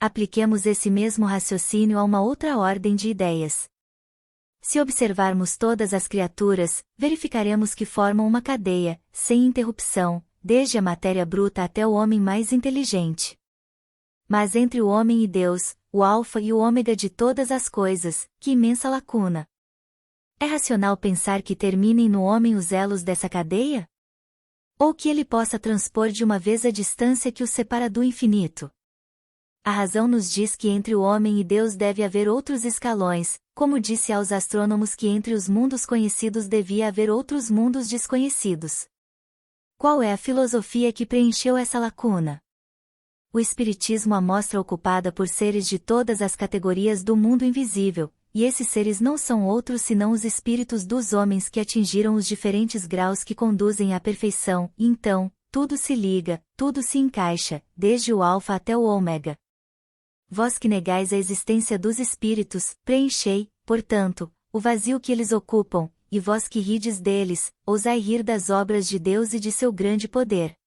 Apliquemos esse mesmo raciocínio a uma outra ordem de ideias. Se observarmos todas as criaturas, verificaremos que formam uma cadeia, sem interrupção, desde a matéria bruta até o homem mais inteligente. Mas entre o homem e Deus, o alfa e o ômega de todas as coisas, que imensa lacuna! É racional pensar que terminem no homem os elos dessa cadeia? Ou que ele possa transpor de uma vez a distância que o separa do infinito? A razão nos diz que entre o homem e Deus deve haver outros escalões, como disse aos astrônomos que entre os mundos conhecidos devia haver outros mundos desconhecidos. Qual é a filosofia que preencheu essa lacuna? O Espiritismo a mostra ocupada por seres de todas as categorias do mundo invisível, e esses seres não são outros senão os espíritos dos homens que atingiram os diferentes graus que conduzem à perfeição, e então, tudo se liga, tudo se encaixa, desde o alfa até o ômega. Vós que negais a existência dos espíritos, preenchei, portanto, o vazio que eles ocupam, e vós que rides deles, ousai rir das obras de Deus e de seu grande poder.